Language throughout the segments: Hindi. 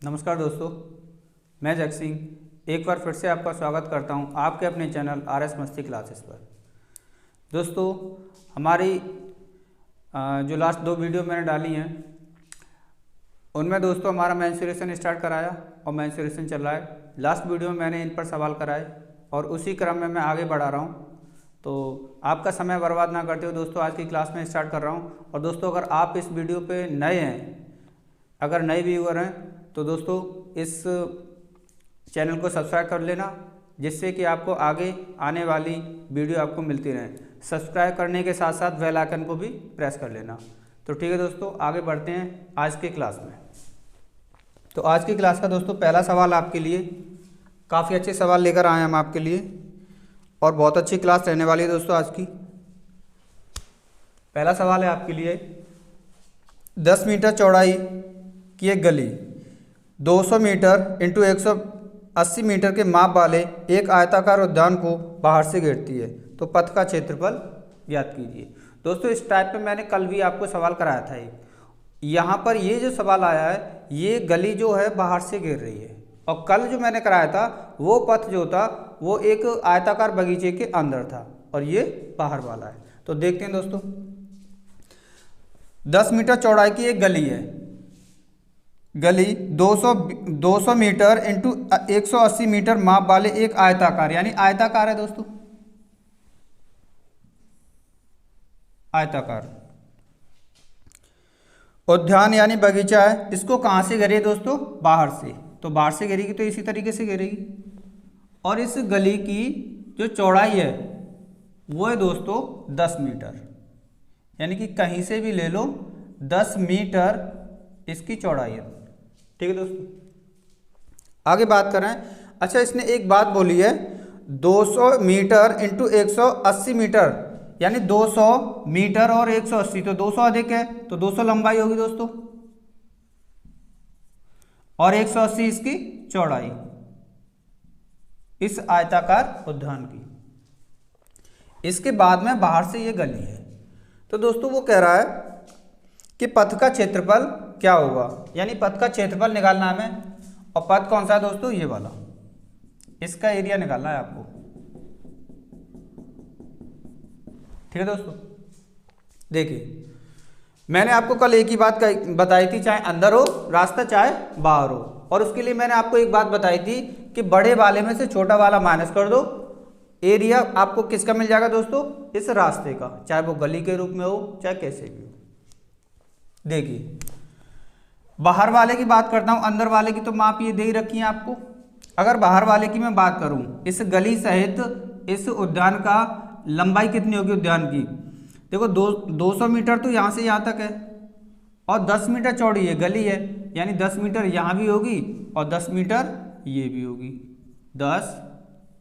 नमस्कार दोस्तों, मैं जग सिंह एक बार फिर से आपका स्वागत करता हूं आपके अपने चैनल RS मस्ती क्लासेस पर। दोस्तों, हमारी जो लास्ट 2 वीडियो मैंने डाली हैं उनमें दोस्तों हमारा मेंसुरेशन स्टार्ट कराया और मेंसुरेशन चल रहा है। लास्ट वीडियो में मैंने इन पर सवाल कराए और उसी क्रम में मैं आगे बढ़ा रहा हूँ। तो आपका समय बर्बाद ना करते हुए दोस्तों आज की क्लास में स्टार्ट कर रहा हूँ। और दोस्तों, अगर आप इस वीडियो पे नए हैं, अगर नए व्यूअर हैं तो दोस्तों इस चैनल को सब्सक्राइब कर लेना, जिससे कि आपको आगे आने वाली वीडियो आपको मिलती रहे। सब्सक्राइब करने के साथ साथ बेल आइकन को भी प्रेस कर लेना। तो ठीक है दोस्तों, आगे बढ़ते हैं आज की क्लास में। तो आज की क्लास का दोस्तों पहला सवाल आपके लिए, काफ़ी अच्छे सवाल लेकर आए हम आपके लिए और बहुत अच्छी क्लास रहने वाली है दोस्तों आज की। पहला सवाल है आपके लिए, 10 मीटर चौड़ाई की एक गली 200 मीटर इंटू 180 मीटर के माप वाले एक आयताकार उद्यान को बाहर से घेरती है, तो पथ का क्षेत्रफल ज्ञात कीजिए। दोस्तों, इस टाइप पे मैंने कल भी आपको सवाल कराया था। यहाँ पर ये जो सवाल आया है, ये गली जो है बाहर से घेर रही है, और कल जो मैंने कराया था वो पथ जो था वो एक आयताकार बगीचे के अंदर था और ये बाहर वाला है। तो देखते हैं दोस्तों, 10 मीटर चौड़ाई की एक गली है। गली 200 मीटर इंटू 180 मीटर माप वाले एक आयताकार, यानी आयताकार है दोस्तों, आयताकार उद्यान यानी बगीचा है। इसको कहाँ से घेरे दोस्तों? बाहर से। तो बाहर से घेरेगी तो इसी तरीके से घेरेगी। और इस गली की जो चौड़ाई है वो है दोस्तों 10 मीटर, यानी कि कहीं से भी ले लो 10 मीटर इसकी चौड़ाई है। ठीक है दोस्तों, आगे बात करें। अच्छा, इसने एक बात बोली है 200 मीटर इंटू 180 मीटर, यानी 200 मीटर और 180, तो 200 अधिक है तो 200 लंबाई होगी दोस्तों और 180 इसकी चौड़ाई इस आयताकार उद्यान की। इसके बाद में बाहर से ये गली है। तो दोस्तों वो कह रहा है कि पथ का क्षेत्रफल क्या होगा, यानी पथ का क्षेत्रफल निकालना है हमें। और पथ कौन सा है दोस्तों? ये वाला, इसका एरिया निकालना है आपको। ठीक है दोस्तों, देखिए मैंने आपको कल एक ही बात बताई थी, चाहे अंदर हो रास्ता चाहे बाहर हो। और उसके लिए मैंने आपको एक बात बताई थी कि बड़े वाले में से छोटा वाला माइनस कर दो, एरिया आपको किसका मिल जाएगा दोस्तों? इस रास्ते का, चाहे वो गली के रूप में हो चाहे कैसे भी हो। देखिए, बाहर वाले की बात करता हूं, अंदर वाले की तो माप ये दे ही रखी है आपको। अगर बाहर वाले की मैं बात करूं, इस गली सहित इस उद्यान का लंबाई कितनी होगी उद्यान की? देखो 200 मीटर तो यहां से यहां तक है और 10 मीटर चौड़ी है गली है, यानी 10 मीटर यहां भी होगी और 10 मीटर ये भी होगी, 10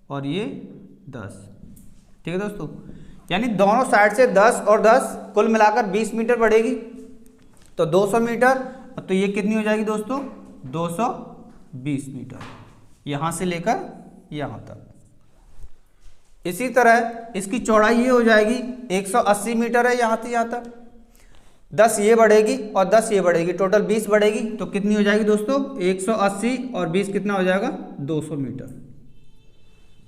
और ये 10। ठीक है दोस्तों, यानी दोनों साइड से 10 और 10 कुल मिलाकर 20 मीटर बढ़ेगी। तो 200 मीटर, तो ये कितनी हो जाएगी दोस्तों? 220 मीटर, यहां से लेकर यहां तक। इसी तरह इसकी चौड़ाई ये हो जाएगी 180 मीटर है यहां से यहां तक, 10 ये बढ़ेगी और 10 ये बढ़ेगी, टोटल 20 बढ़ेगी। तो कितनी हो जाएगी दोस्तों? 180 और 20 कितना हो जाएगा? 200 मीटर।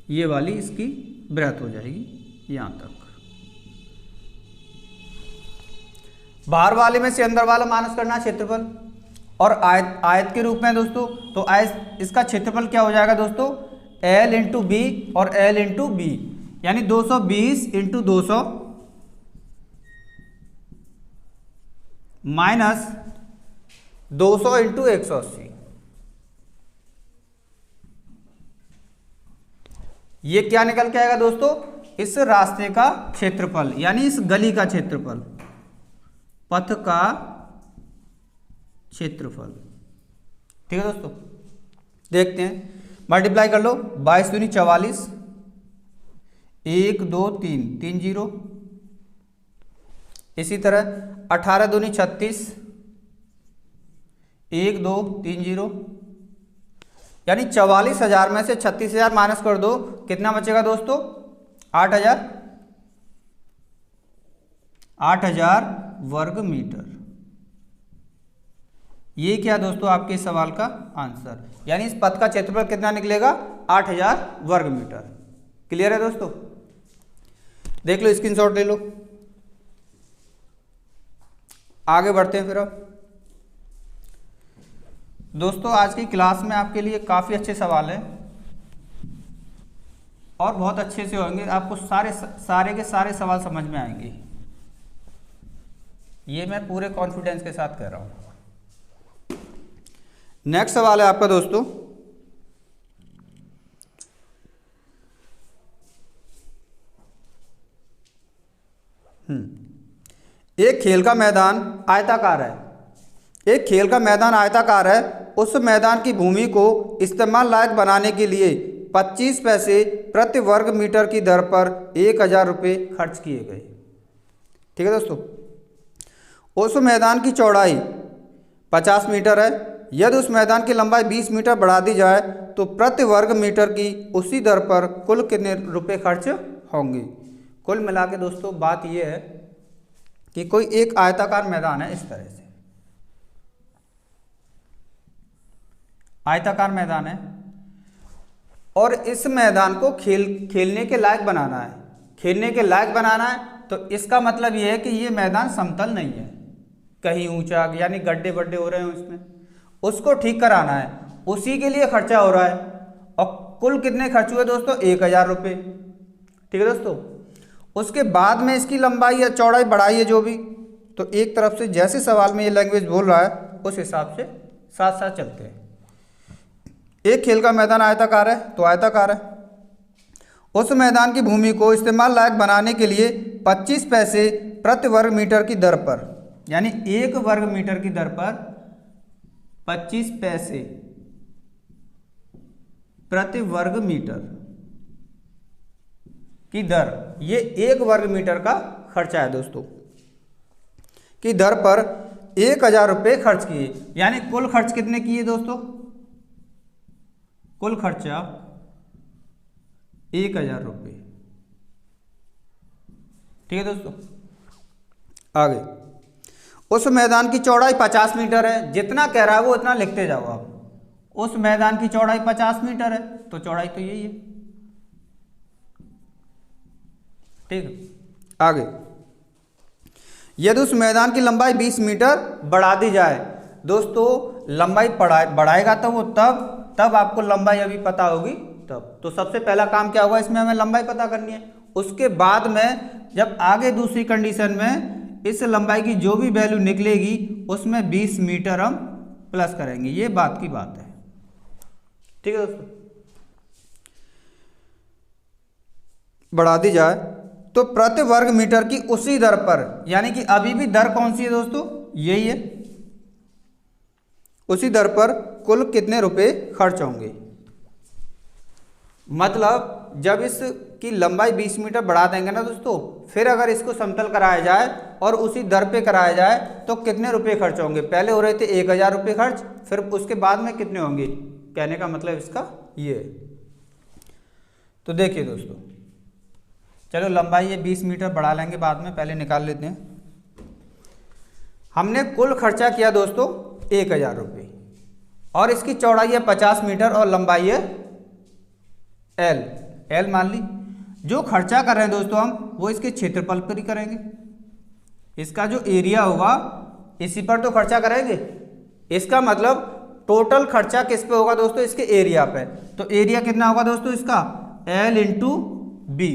ये वाली इसकी ब्रेथ हो जाएगी यहां तक। बाहर वाले में से अंदर वाला माइनस करना क्षेत्रफल, और आयत के रूप में दोस्तों, तो आयत इसका क्षेत्रफल क्या हो जाएगा दोस्तों? L इंटू बी और L इंटू बी, यानी 220 इंटू 200 माइनस 200 इंटू 180। ये क्या निकल के आएगा दोस्तों? इस रास्ते का क्षेत्रफल, यानी इस गली का क्षेत्रफल, पथ का क्षेत्रफल। ठीक है दोस्तों, देखते हैं, मल्टीप्लाई कर लो। 22 दूनी 44, 1 2 3 3 0। इसी तरह 18 दूनी 36, 1 2 3 0, यानी 44,000 में से 36,000 माइनस कर दो, कितना बचेगा दोस्तों? 8,000 वर्ग मीटर। ये क्या दोस्तों आपके सवाल का आंसर, यानी इस पथ का क्षेत्रफल कितना निकलेगा 8000 वर्ग मीटर। क्लियर है दोस्तों, देख लो, स्क्रीनशॉट ले लो। आगे बढ़ते हैं फिर अब दोस्तों, आज की क्लास में आपके लिए काफ़ी अच्छे सवाल हैं और बहुत अच्छे से होंगे, आपको सारे के सारे सवाल समझ में आएंगे, ये मैं पूरे कॉन्फिडेंस के साथ कह रहा हूँ। नेक्स्ट सवाल है आपका दोस्तों, एक खेल का मैदान आयताकार है, एक खेल का मैदान आयताकार है, उस मैदान की भूमि को इस्तेमाल लायक बनाने के लिए 25 पैसे प्रति वर्ग मीटर की दर पर 1000 रुपये खर्च किए गए। ठीक है दोस्तों, उस मैदान की चौड़ाई 50 मीटर है, यदि उस मैदान की लंबाई 20 मीटर बढ़ा दी जाए तो प्रति वर्ग मीटर की उसी दर पर कुल कितने रुपए खर्च होंगे। कुल मिला के दोस्तों बात यह है कि कोई एक आयताकार मैदान है, इस तरह से आयताकार मैदान है और इस मैदान को खेलने के लायक बनाना है, खेलने के लायक बनाना है, तो इसका मतलब यह है कि ये मैदान समतल नहीं है, कहीं ऊंचा, यानी गड्ढे वड्ढे हो रहे हैं उसमें, उसको ठीक कराना है, उसी के लिए खर्चा हो रहा है। और कुल कितने खर्च हुए दोस्तों 1000 रुपये। ठीक है दोस्तों, उसके बाद में इसकी लंबाई या चौड़ाई बढ़ाई है जो भी, तो एक तरफ से जैसे सवाल में ये लैंग्वेज बोल रहा है उस हिसाब से साथ साथ चलते हैं। एक खेल का मैदान आयताकार है तो आयताकार है, उस मैदान की भूमि को इस्तेमाल लायक बनाने के लिए 25 पैसे प्रति वर्ग मीटर की दर पर, यानी 1 वर्ग मीटर की दर पर 25 पैसे प्रति वर्ग मीटर की दर, ये 1 वर्ग मीटर का खर्चा है दोस्तों, की दर पर 1000 रुपये खर्च किए। यानी कुल खर्च कितने किए दोस्तों, कुल खर्चा 1000 रुपये। ठीक है दोस्तों, आगे, उस मैदान की चौड़ाई 50 मीटर है, जितना कह रहा है वो उतना लिखते जाओ आप। उस मैदान की चौड़ाई 50 मीटर है तो चौड़ाई तो यही है। ठीक है, आगे, यदि उस मैदान की लंबाई 20 मीटर बढ़ा दी जाए, दोस्तों लंबाई बढ़ाएगा तो वो तब आपको लंबाई अभी पता होगी तब। तो सबसे पहला काम क्या होगा, इसमें हमें लंबाई पता करनी है, उसके बाद में जब आगे दूसरी कंडीशन में इस लंबाई की जो भी वैल्यू निकलेगी उसमें 20 मीटर हम प्लस करेंगे, ये बात की बात है। ठीक है दोस्तों, बढ़ा दी जाए तो प्रति वर्ग मीटर की उसी दर पर, यानी कि अभी भी दर कौन सी है दोस्तों, यही है, उसी दर पर कुल कितने रुपए खर्च होंगे। मतलब जब इसकी लंबाई 20 मीटर बढ़ा देंगे ना दोस्तों, फिर अगर इसको समतल कराया जाए और उसी दर पे कराया जाए तो कितने रुपए खर्च होंगे। पहले हो रहे थे 1000 रुपये खर्च, फिर उसके बाद में कितने होंगे, कहने का मतलब इसका ये है। तो देखिए दोस्तों, चलो लंबाई ये 20 मीटर बढ़ा लेंगे बाद में, पहले निकाल लेते हैं। हमने कुल खर्चा किया दोस्तों 1000 रुपये और इसकी चौड़ाई है 50 मीटर और लंबाई है एल मान ली। जो खर्चा कर रहे हैं दोस्तों हम वो इसके क्षेत्रफल पर ही करेंगे, इसका जो एरिया होगा इसी पर तो खर्चा करेंगे। इसका मतलब टोटल खर्चा किस पे होगा दोस्तों, इसके एरिया पे। तो एरिया कितना होगा दोस्तों इसका, L इंटू बी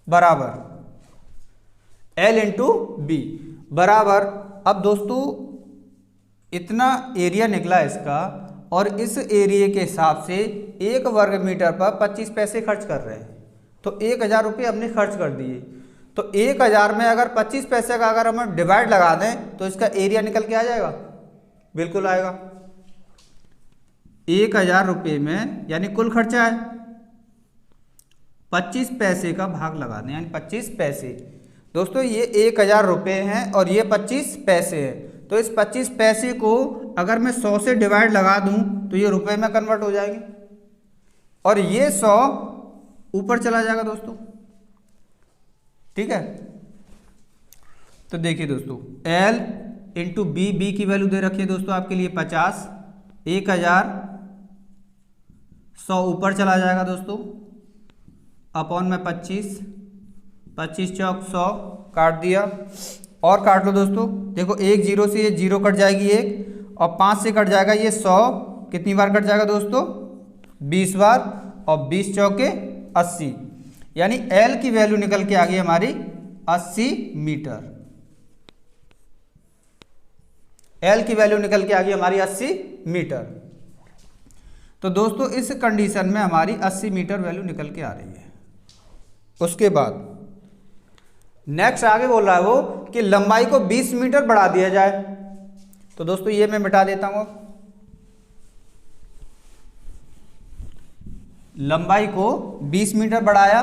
बराबर L इंटू बी बराबर। अब दोस्तों इतना एरिया निकला इसका और इस एरिया के हिसाब से 1 वर्ग मीटर पर 25 पैसे खर्च कर रहे हैं, तो 1000 रुपये हमने खर्च कर दिए। तो 1000 में अगर 25 पैसे का अगर हम डिवाइड लगा दें तो इसका एरिया निकल के आ जाएगा, बिल्कुल आएगा। 1000 रुपये में यानी कुल खर्चा है, 25 पैसे का भाग लगा दें, यानी 25 पैसे। दोस्तों ये 1000 रुपये हैं और ये 25 पैसे हैं, तो इस 25 पैसे को अगर मैं 100 से डिवाइड लगा दूं तो ये रुपए में कन्वर्ट हो जाएंगे और ये 100 ऊपर चला जाएगा दोस्तों। ठीक है, तो देखिए दोस्तों L इंटू बी की वैल्यू दे रखी है दोस्तों आपके लिए 50, 1000, 100 ऊपर चला जाएगा दोस्तों, अपॉन में 25, 25 चौक 100, काट दिया और काट लो दोस्तों। देखो 1 0 से ये 0 कट जाएगी 1, और 5 से कट जाएगा ये 100, कितनी बार कट जाएगा दोस्तों? 20 बार, और 20 चौके 80, यानी L की वैल्यू निकल के आ गई हमारी 80 मीटर। L की वैल्यू निकल के आ गई हमारी 80 मीटर। तो दोस्तों इस कंडीशन में हमारी 80 मीटर वैल्यू निकल के आ रही है। उसके बाद नेक्स्ट आगे बोल रहा है वो कि लंबाई को 20 मीटर बढ़ा दिया जाए। तो दोस्तों ये मैं मिटा देता हूं। लंबाई को 20 मीटर बढ़ाया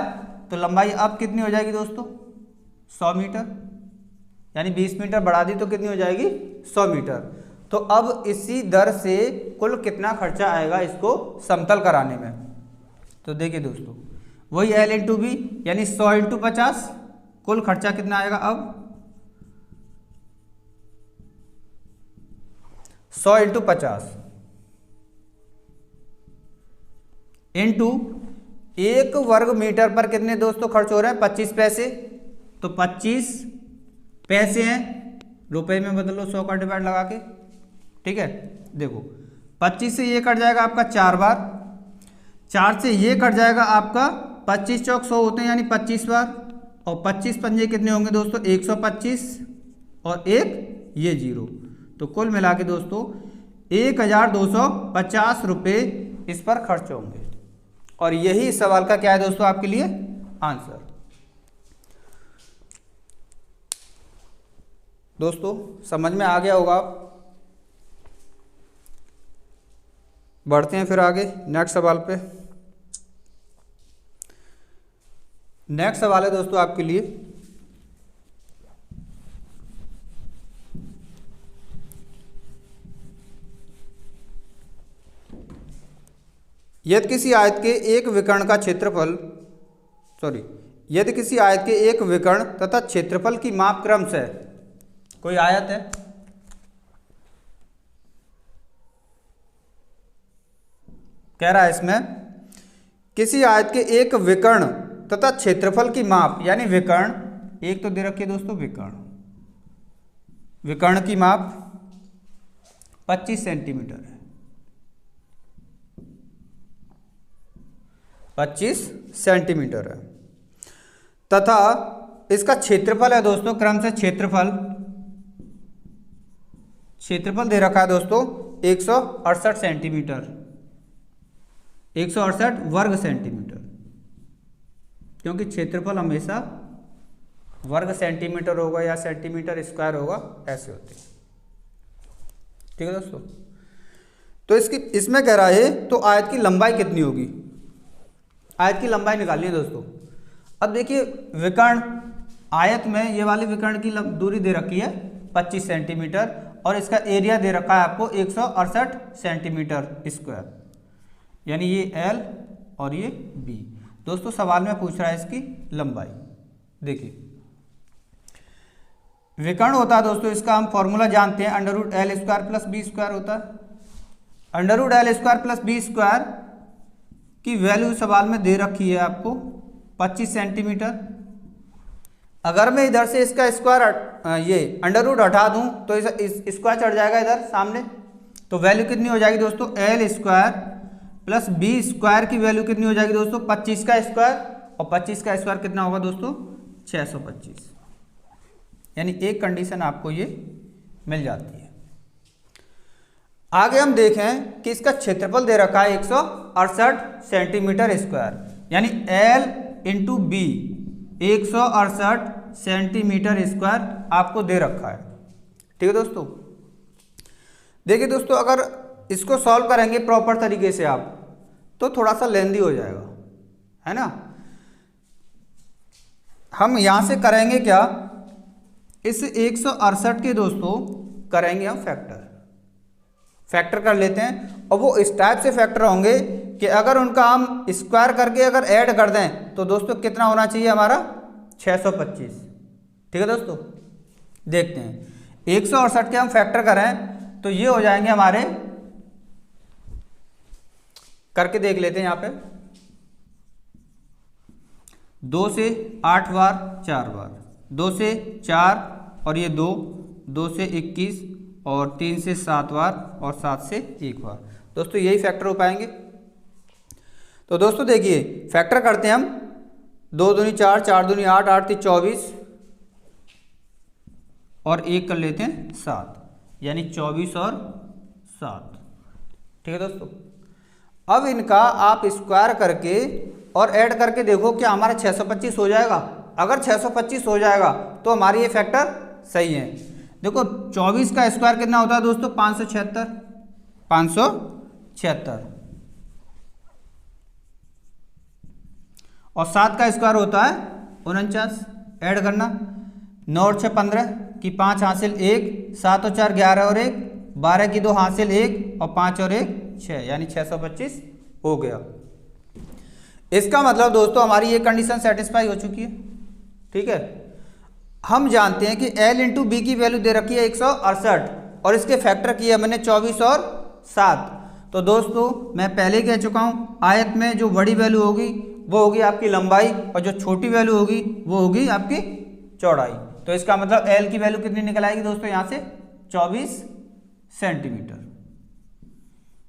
तो लंबाई अब कितनी हो जाएगी दोस्तों? 100 मीटर, यानी 20 मीटर बढ़ा दी तो कितनी हो जाएगी? 100 मीटर। तो अब इसी दर से कुल कितना खर्चा आएगा इसको समतल कराने में? तो देखिए दोस्तों, वही L इंटू बी, यानी 100 इंटू 50, कुल खर्चा कितना आएगा अब? 100 इंटू 50 इंटू 1 वर्ग मीटर पर कितने दोस्तों खर्च हो रहे हैं? 25 पैसे। तो 25 पैसे हैं, रुपए में बदलो 100 का डिवाइड लगा के, ठीक है। देखो 25 से ये कट जाएगा आपका 4 बार, 4 से ये कट जाएगा आपका 25 चौक 100 होते हैं, यानी 25 बार, और 25 पंजे कितने होंगे दोस्तों? 125, और एक ये 0, तो कुल मिला के दोस्तों 1250 रुपये इस पर खर्च होंगे। और यही इस सवाल का क्या है दोस्तों आपके लिए आंसर। दोस्तों समझ में आ गया होगा आप। बढ़ते हैं फिर आगे नेक्स्ट सवाल पे। नेक्स्ट सवाल है दोस्तों आपके लिए, यदि किसी आयत के एक विकर्ण का क्षेत्रफल यदि किसी आयत के एक विकर्ण तथा क्षेत्रफल की माप क्रमशः, कोई आयत है, कह रहा है इसमें किसी आयत के एक विकर्ण तथा क्षेत्रफल की माप, यानी विकर्ण एक तो दे रखी है दोस्तों, विकर्ण की माप 25 सेंटीमीटर है, 25 सेंटीमीटर है, तथा इसका क्षेत्रफल है दोस्तों, क्रम से क्षेत्रफल दे रखा है दोस्तों 168 सेंटीमीटर, 168 वर्ग सेंटीमीटर, क्योंकि क्षेत्रफल हमेशा वर्ग सेंटीमीटर होगा या सेंटीमीटर स्क्वायर होगा, ऐसे होते हैं, ठीक है दोस्तों। तो इसमें कह रहा है तो आयत की लंबाई कितनी होगी? आयत की लंबाई निकालनी है दोस्तों। अब देखिए विकर्ण आयत में ये वाले विकर्ण की दूरी दे रखी है 25 सेंटीमीटर, और इसका एरिया दे रखा है आपको 168 सेंटीमीटर स्क्वायर, यानी ये L और ये B। दोस्तों सवाल में पूछ रहा है इसकी लंबाई। देखिए विकर्ण होता है दोस्तों, इसका हम फॉर्मूला जानते हैं, √L² प्लस B² होता है। √L² प्लस B² की वैल्यू सवाल में दे रखी है आपको 25 सेंटीमीटर। अगर मैं इधर से इसका स्क्वायर ये अंडर हटा दूं तो इस स्क्वायर चढ़ जाएगा इधर सामने, तो वैल्यू कितनी हो जाएगी दोस्तों? L² प्लस B² की वैल्यू कितनी हो जाएगी दोस्तों? 25 का स्क्वायर, और 25 का स्क्वायर कितना होगा दोस्तों? 625। यानी एक कंडीशन आपको ये मिल जाती है। आगे हम देखें कि इसका क्षेत्रफल दे रखा है 168 सेंटीमीटर स्क्वायर, यानी L into B 168 centimetre square आपको दे रखा है, ठीक है दोस्तों। देखिए दोस्तों अगर इसको सॉल्व करेंगे प्रॉपर तरीके से आप तो थोड़ा सा लेंदी हो जाएगा, है ना। हम यहां से करेंगे क्या, इस 168 के दोस्तों करेंगे हम फैक्टर कर लेते हैं, और वो इस टाइप से फैक्टर होंगे कि अगर उनका हम स्क्वायर करके अगर ऐड कर दें तो दोस्तों कितना होना चाहिए हमारा? 625, ठीक है दोस्तों। देखते हैं 168 के हम फैक्टर करें तो ये हो जाएंगे हमारे, करके देख लेते हैं यहाँ पे, 2 से 8 बार 4 बार, 2 से 4 और ये 2, 2 से 21 और 3 से 7 बार और 7 से 1 बार। दोस्तों यही फैक्टर हो पाएंगे। तो दोस्तों देखिए फैक्टर करते हैं हम, 2 दूनी 4, 4 दूनी 8, 8 3 24 और 1 कर लेते हैं 7, यानी 24 और 7। ठीक है दोस्तों, अब इनका आप स्क्वायर करके और ऐड करके देखो क्या हमारा 625 हो जाएगा। अगर 625 हो जाएगा तो हमारी ये फैक्टर सही है। देखो 24 का स्क्वायर कितना होता है दोस्तों, 576, 576 और 7 का स्क्वायर होता है 49। ऐड करना, 9 और 6 15 की 5 हासिल 1, 7 और 4 11 और 1, 12 की 2 हासिल 1 और 5 और 1 6, यानी 625 हो गया। इसका मतलब दोस्तों हमारी ये कंडीशन सेटिस्फाई हो चुकी है। ठीक है, हम जानते हैं कि L इंटू बी की वैल्यू दे रखी है 168 और इसके फैक्टर किया मैंने 24 और 7। तो दोस्तों मैं पहले कह चुका हूँ, आयत में जो बड़ी वैल्यू होगी वो होगी आपकी लंबाई और जो छोटी वैल्यू होगी वो होगी आपकी चौड़ाई। तो इसका मतलब L की वैल्यू कितनी निकल आएगी दोस्तों यहाँ से, 24 सेंटीमीटर।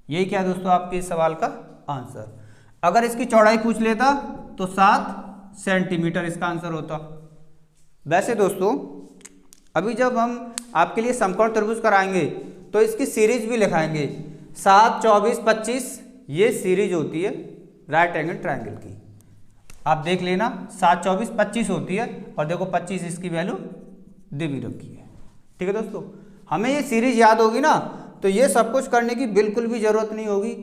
यही क्या दोस्तों आपके इस सवाल का आंसर। अगर इसकी चौड़ाई पूछ लेता तो 7 सेंटीमीटर इसका आंसर होता। वैसे दोस्तों अभी जब हम आपके लिए समकोण त्रिभुज कराएंगे तो इसकी सीरीज भी लिखाएंगे। 7 24 25 ये सीरीज होती है राइट एंगल ट्रायंगल की। आप देख लेना 7 24 25 होती है और देखो 25 इसकी वैल्यू दे भी रखी है। ठीक है दोस्तों, हमें ये सीरीज याद होगी ना तो ये सब कुछ करने की बिल्कुल भी जरूरत नहीं होगी।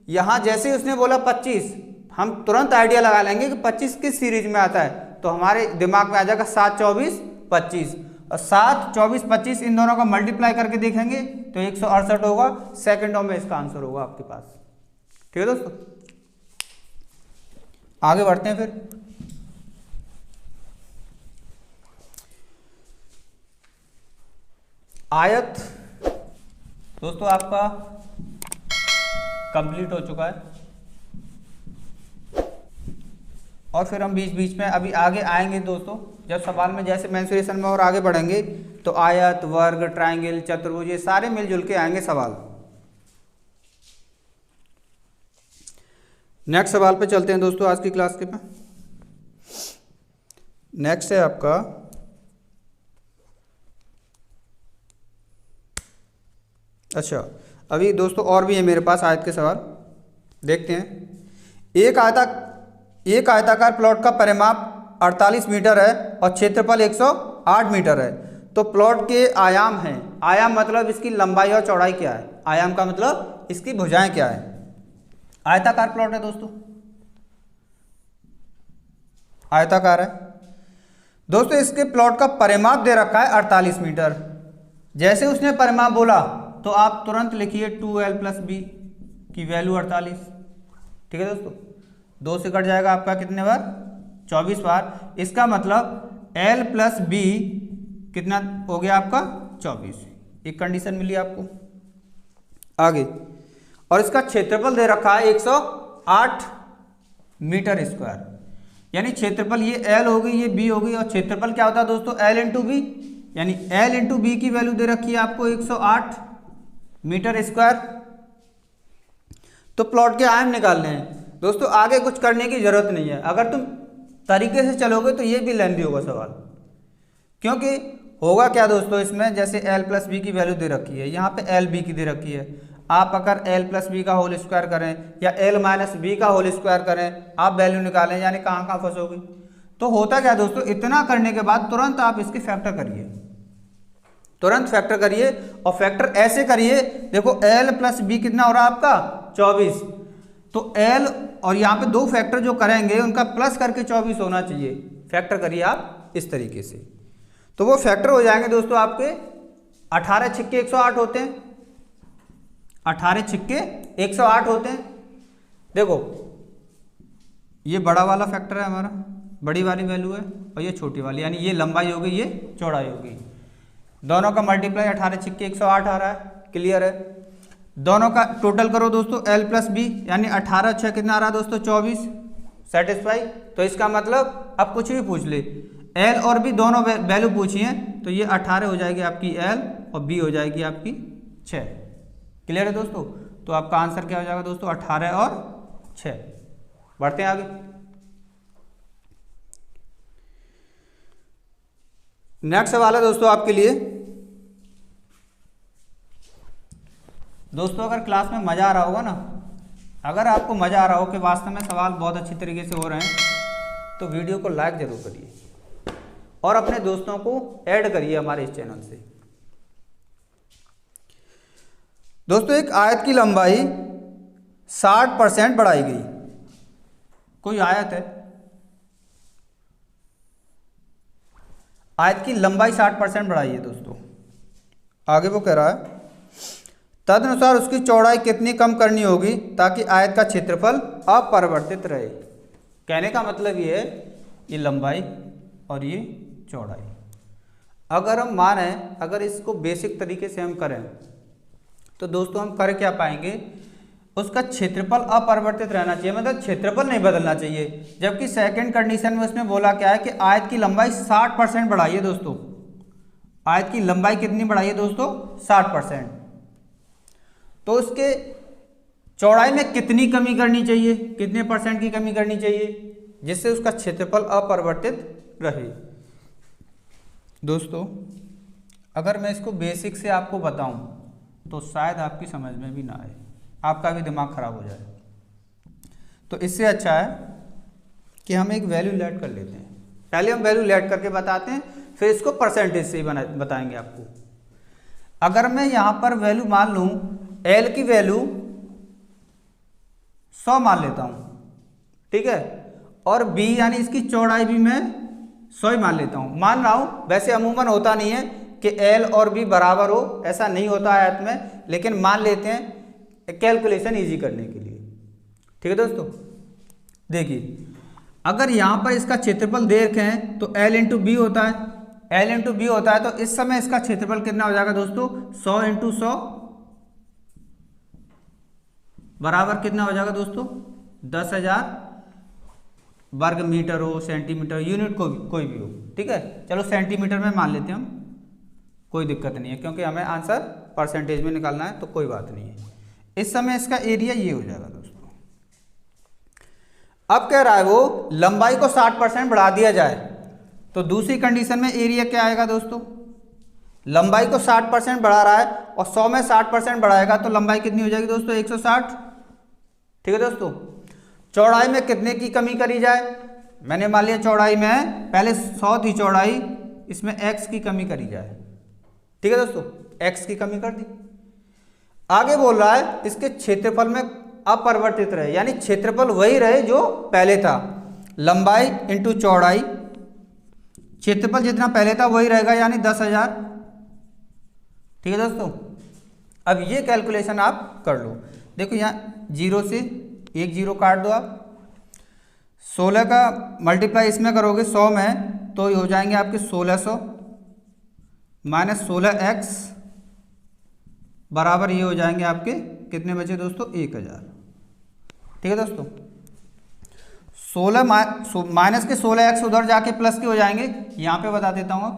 यहाँ जैसे ही उसने बोला 25 हम तुरंत आइडिया लगा लेंगे कि 25 किस सीरीज में आता है, तो हमारे दिमाग में आ जाएगा 7 24 25 और 7 24 25 इन दोनों का मल्टीप्लाई करके देखेंगे तो 168 होगा। सेकंडों में इसका आंसर होगा आपके पास। ठीक है दोस्तों, आगे बढ़ते हैं फिर। आयत दोस्तों आपका कंप्लीट हो चुका है और फिर हम बीच बीच में अभी आगे आएंगे दोस्तों, जब सवाल में जैसे मेंसुरेशन में और आगे बढ़ेंगे तो आयत, वर्ग, ट्रायंगल, चतुर्भुज ये सारे मिलजुल के आएंगे सवाल। नेक्स्ट सवाल पे चलते हैं दोस्तों आज की क्लास के पे। नेक्स्ट है आपका अच्छा, अभी दोस्तों और भी है मेरे पास आयत के सवाल, देखते हैं। एक आयताकार प्लॉट का परिमाप 48 मीटर है और क्षेत्रफल 108 मीटर है, तो प्लॉट के आयाम हैं। आयाम मतलब इसकी लंबाई और चौड़ाई क्या है, आयाम का मतलब इसकी भुजाएं क्या है। आयताकार प्लॉट है दोस्तों, आयताकार है दोस्तों। इसके प्लॉट का परिमाप दे रखा है 48 मीटर। जैसे उसने परिमाप बोला तो आप तुरंत लिखिए 2L + b की वैल्यू 48। ठीक है दोस्तों, 2 से कट जाएगा आपका कितने बार, 24 बार। इसका मतलब L + b कितना हो गया आपका 24। एक कंडीशन मिली आपको। आगे, और इसका क्षेत्रफल दे रखा है 108 मीटर स्क्वायर, यानी क्षेत्रफल ये L होगी ये B होगी और क्षेत्रफल क्या होता है दोस्तों L × b, यानी L × b की वैल्यू दे रखी है आपको 108 मीटर स्क्वायर। तो प्लॉट के आयाम निकालने हैं दोस्तों, आगे कुछ करने की जरूरत नहीं है। अगर तुम तरीके से चलोगे तो ये भी लेंथी होगा सवाल, क्योंकि होगा क्या दोस्तों इसमें, जैसे L + b की वैल्यू दे रखी है, यहाँ पे LB की दे रखी है। आप अगर L + b का होल स्क्वायर करें या L - b का होल स्क्वायर करें, आप वैल्यू निकालें, यानी कहाँ कहाँ फंसोगी। तो होता क्या दोस्तों, इतना करने के बाद तुरंत आप इसकी फैक्टर करिए, तुरंत फैक्टर करिए और फैक्टर ऐसे करिए। देखो L + b कितना हो रहा है आपका 24, तो L और यहाँ पे 2 फैक्टर जो करेंगे उनका प्लस करके 24 होना चाहिए। फैक्टर करिए आप इस तरीके से, तो वो फैक्टर हो जाएंगे दोस्तों आपके 18 छिक्के 108 होते हैं, 18 छिक्के 108 होते हैं। देखो ये बड़ा वाला फैक्टर है हमारा, बड़ी वाली वैल्यू है और ये छोटी वाली, यानी ये लंबाई होगी ये चौड़ाई होगी। दोनों का मल्टीप्लाई 18 छिक्के 108 आ रहा है, क्लियर है। दोनों का टोटल करो दोस्तों l प्लस बी, यानी 18 6 कितना आ रहा है दोस्तों 24, सेटिस्फाई। तो इसका मतलब अब कुछ भी पूछ ले, l और b दोनों वैल्यू पूछी हैं तो ये 18 हो जाएगी आपकी l और b हो जाएगी आपकी 6, क्लियर है दोस्तों। तो आपका आंसर क्या हो जाएगा दोस्तों 18 और 6। बढ़ते हैं आगे। नेक्स्ट सवाल है दोस्तों आपके लिए। दोस्तों अगर क्लास में मज़ा आ रहा होगा ना, अगर आपको मज़ा आ रहा हो कि वास्तव में सवाल बहुत अच्छी तरीके से हो रहे हैं, तो वीडियो को लाइक ज़रूर करिए और अपने दोस्तों को ऐड करिए हमारे इस चैनल से। दोस्तों एक आयत की लंबाई 60% बढ़ाई गई। कोई आयत है, आयत की लंबाई 60% बढ़ाई है दोस्तों। आगे वो कह रहा है तदनुसार उसकी चौड़ाई कितनी कम करनी होगी ताकि आयत का क्षेत्रफल अपरिवर्तित रहे। कहने का मतलब ये है, ये लंबाई और ये चौड़ाई। अगर हम माने, अगर इसको बेसिक तरीके से हम करें तो दोस्तों हम कर क्या पाएंगे, उसका क्षेत्रफल अपरिवर्तित रहना चाहिए, मतलब क्षेत्रफल नहीं बदलना चाहिए। जबकि सेकंड कंडीशन में उसमें बोला क्या है कि आयत की लंबाई 60% बढ़ाइए दोस्तों। आयत की लंबाई कितनी बढ़ाइए दोस्तों 60%। तो उसके चौड़ाई में कितनी कमी करनी चाहिए, कितने % की कमी करनी चाहिए जिससे उसका क्षेत्रफल अपरिवर्तित रहे। दोस्तों अगर मैं इसको बेसिक से आपको बताऊं तो शायद आपकी समझ में भी ना आए, आपका भी दिमाग खराब हो जाए। तो इससे अच्छा है कि हम एक वैल्यू लेट कर लेते हैं। पहले हम वैल्यू लेट करके बताते हैं, फिर इसको परसेंटेज से ही बताएंगे आपको। अगर मैं यहाँ पर वैल्यू मान लूँ, L की वैल्यू 100 मान लेता हूँ, ठीक है, और B यानी इसकी चौड़ाई भी मैं 100 ही मान लेता हूँ। मान रहा हूँ, वैसे अमूमन होता नहीं है कि L और B बराबर हो, ऐसा नहीं होता आयत में, लेकिन मान लेते हैं कैलकुलेशन इजी करने के लिए। ठीक है दोस्तों, देखिए अगर यहाँ पर इसका क्षेत्रफल देखें तो L इंटू बी होता है, L इंटू बी होता है, तो इस समय इसका क्षेत्रफल कितना हो जाएगा दोस्तों 100 इंटू 100 बराबर कितना हो जाएगा दोस्तों 10,000 वर्ग मीटर हो, सेंटीमीटर, यूनिट कोई भी हो। ठीक है, चलो सेंटीमीटर में मान लेते हैं हम, कोई दिक्कत नहीं है क्योंकि हमें आंसर परसेंटेज में निकालना है, तो कोई बात नहीं है। इस समय इसका एरिया ये हो जाएगा दोस्तों। अब कह रहा है वो लंबाई को 60% बढ़ा दिया जाए, तो दूसरी कंडीशन में एरिया क्या आएगा दोस्तों, लंबाई को 60% बढ़ा रहा है और 100 में 60% बढ़ाएगा तो लंबाई कितनी हो जाएगी दोस्तों 160। ठीक है दोस्तों, चौड़ाई में कितने की कमी करी जाए, मैंने मान लिया चौड़ाई में पहले 100 थी चौड़ाई, इसमें x की कमी करी जाए। ठीक है दोस्तों, x की कमी कर दी। आगे बोल रहा है इसके क्षेत्रफल में अपरिवर्तित रहे, यानी क्षेत्रफल वही रहे जो पहले था, लंबाई इंटू चौड़ाई, क्षेत्रफल जितना पहले था वही रहेगा, यानी 10,000। ठीक है दोस्तों, अब ये कैलकुलेशन आप कर लो। देखो यहाँ 0 से 1 0 काट दो आप, 16 का मल्टीप्लाई इसमें करोगे 100 में तो हो जाएंगे आपके 1600 माइनस 16x बराबर ये हो जाएंगे आपके कितने बचे दोस्तों 1000। ठीक है दोस्तों, 16 माइनस के 16x उधर जाके प्लस के हो जाएंगे, यहाँ पे बता देता हूँ अब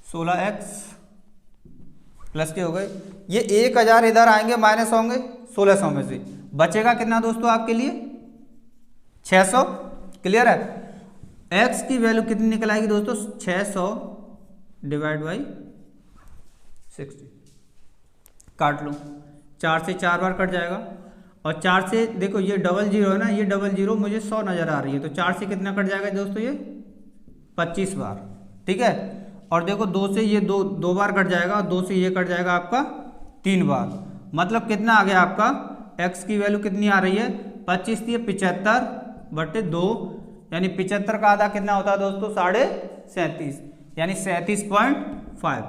16x प्लस के हो गए, ये 1000 इधर आएंगे माइनस होंगे 1600 में से, बचेगा कितना दोस्तों आपके लिए 600। क्लियर है, x की वैल्यू कितनी निकल आएगी दोस्तों 600 डिवाइड बाई 60, काट लो, 4 से 4 बार कट जाएगा, और 4 से देखो ये 00 है ना, ये 00 मुझे 100 नज़र आ रही है, तो 4 से कितना कट जाएगा दोस्तों ये 25 बार। ठीक है, और देखो 2 से ये 2 बार कट जाएगा, और 2 से ये कट जाएगा आपका 3 बार, मतलब कितना आ गया आपका x की वैल्यू कितनी आ रही है 25 थी 75/2, यानी 75 का आधा कितना होता है दोस्तों 37.5, यानी 37.5।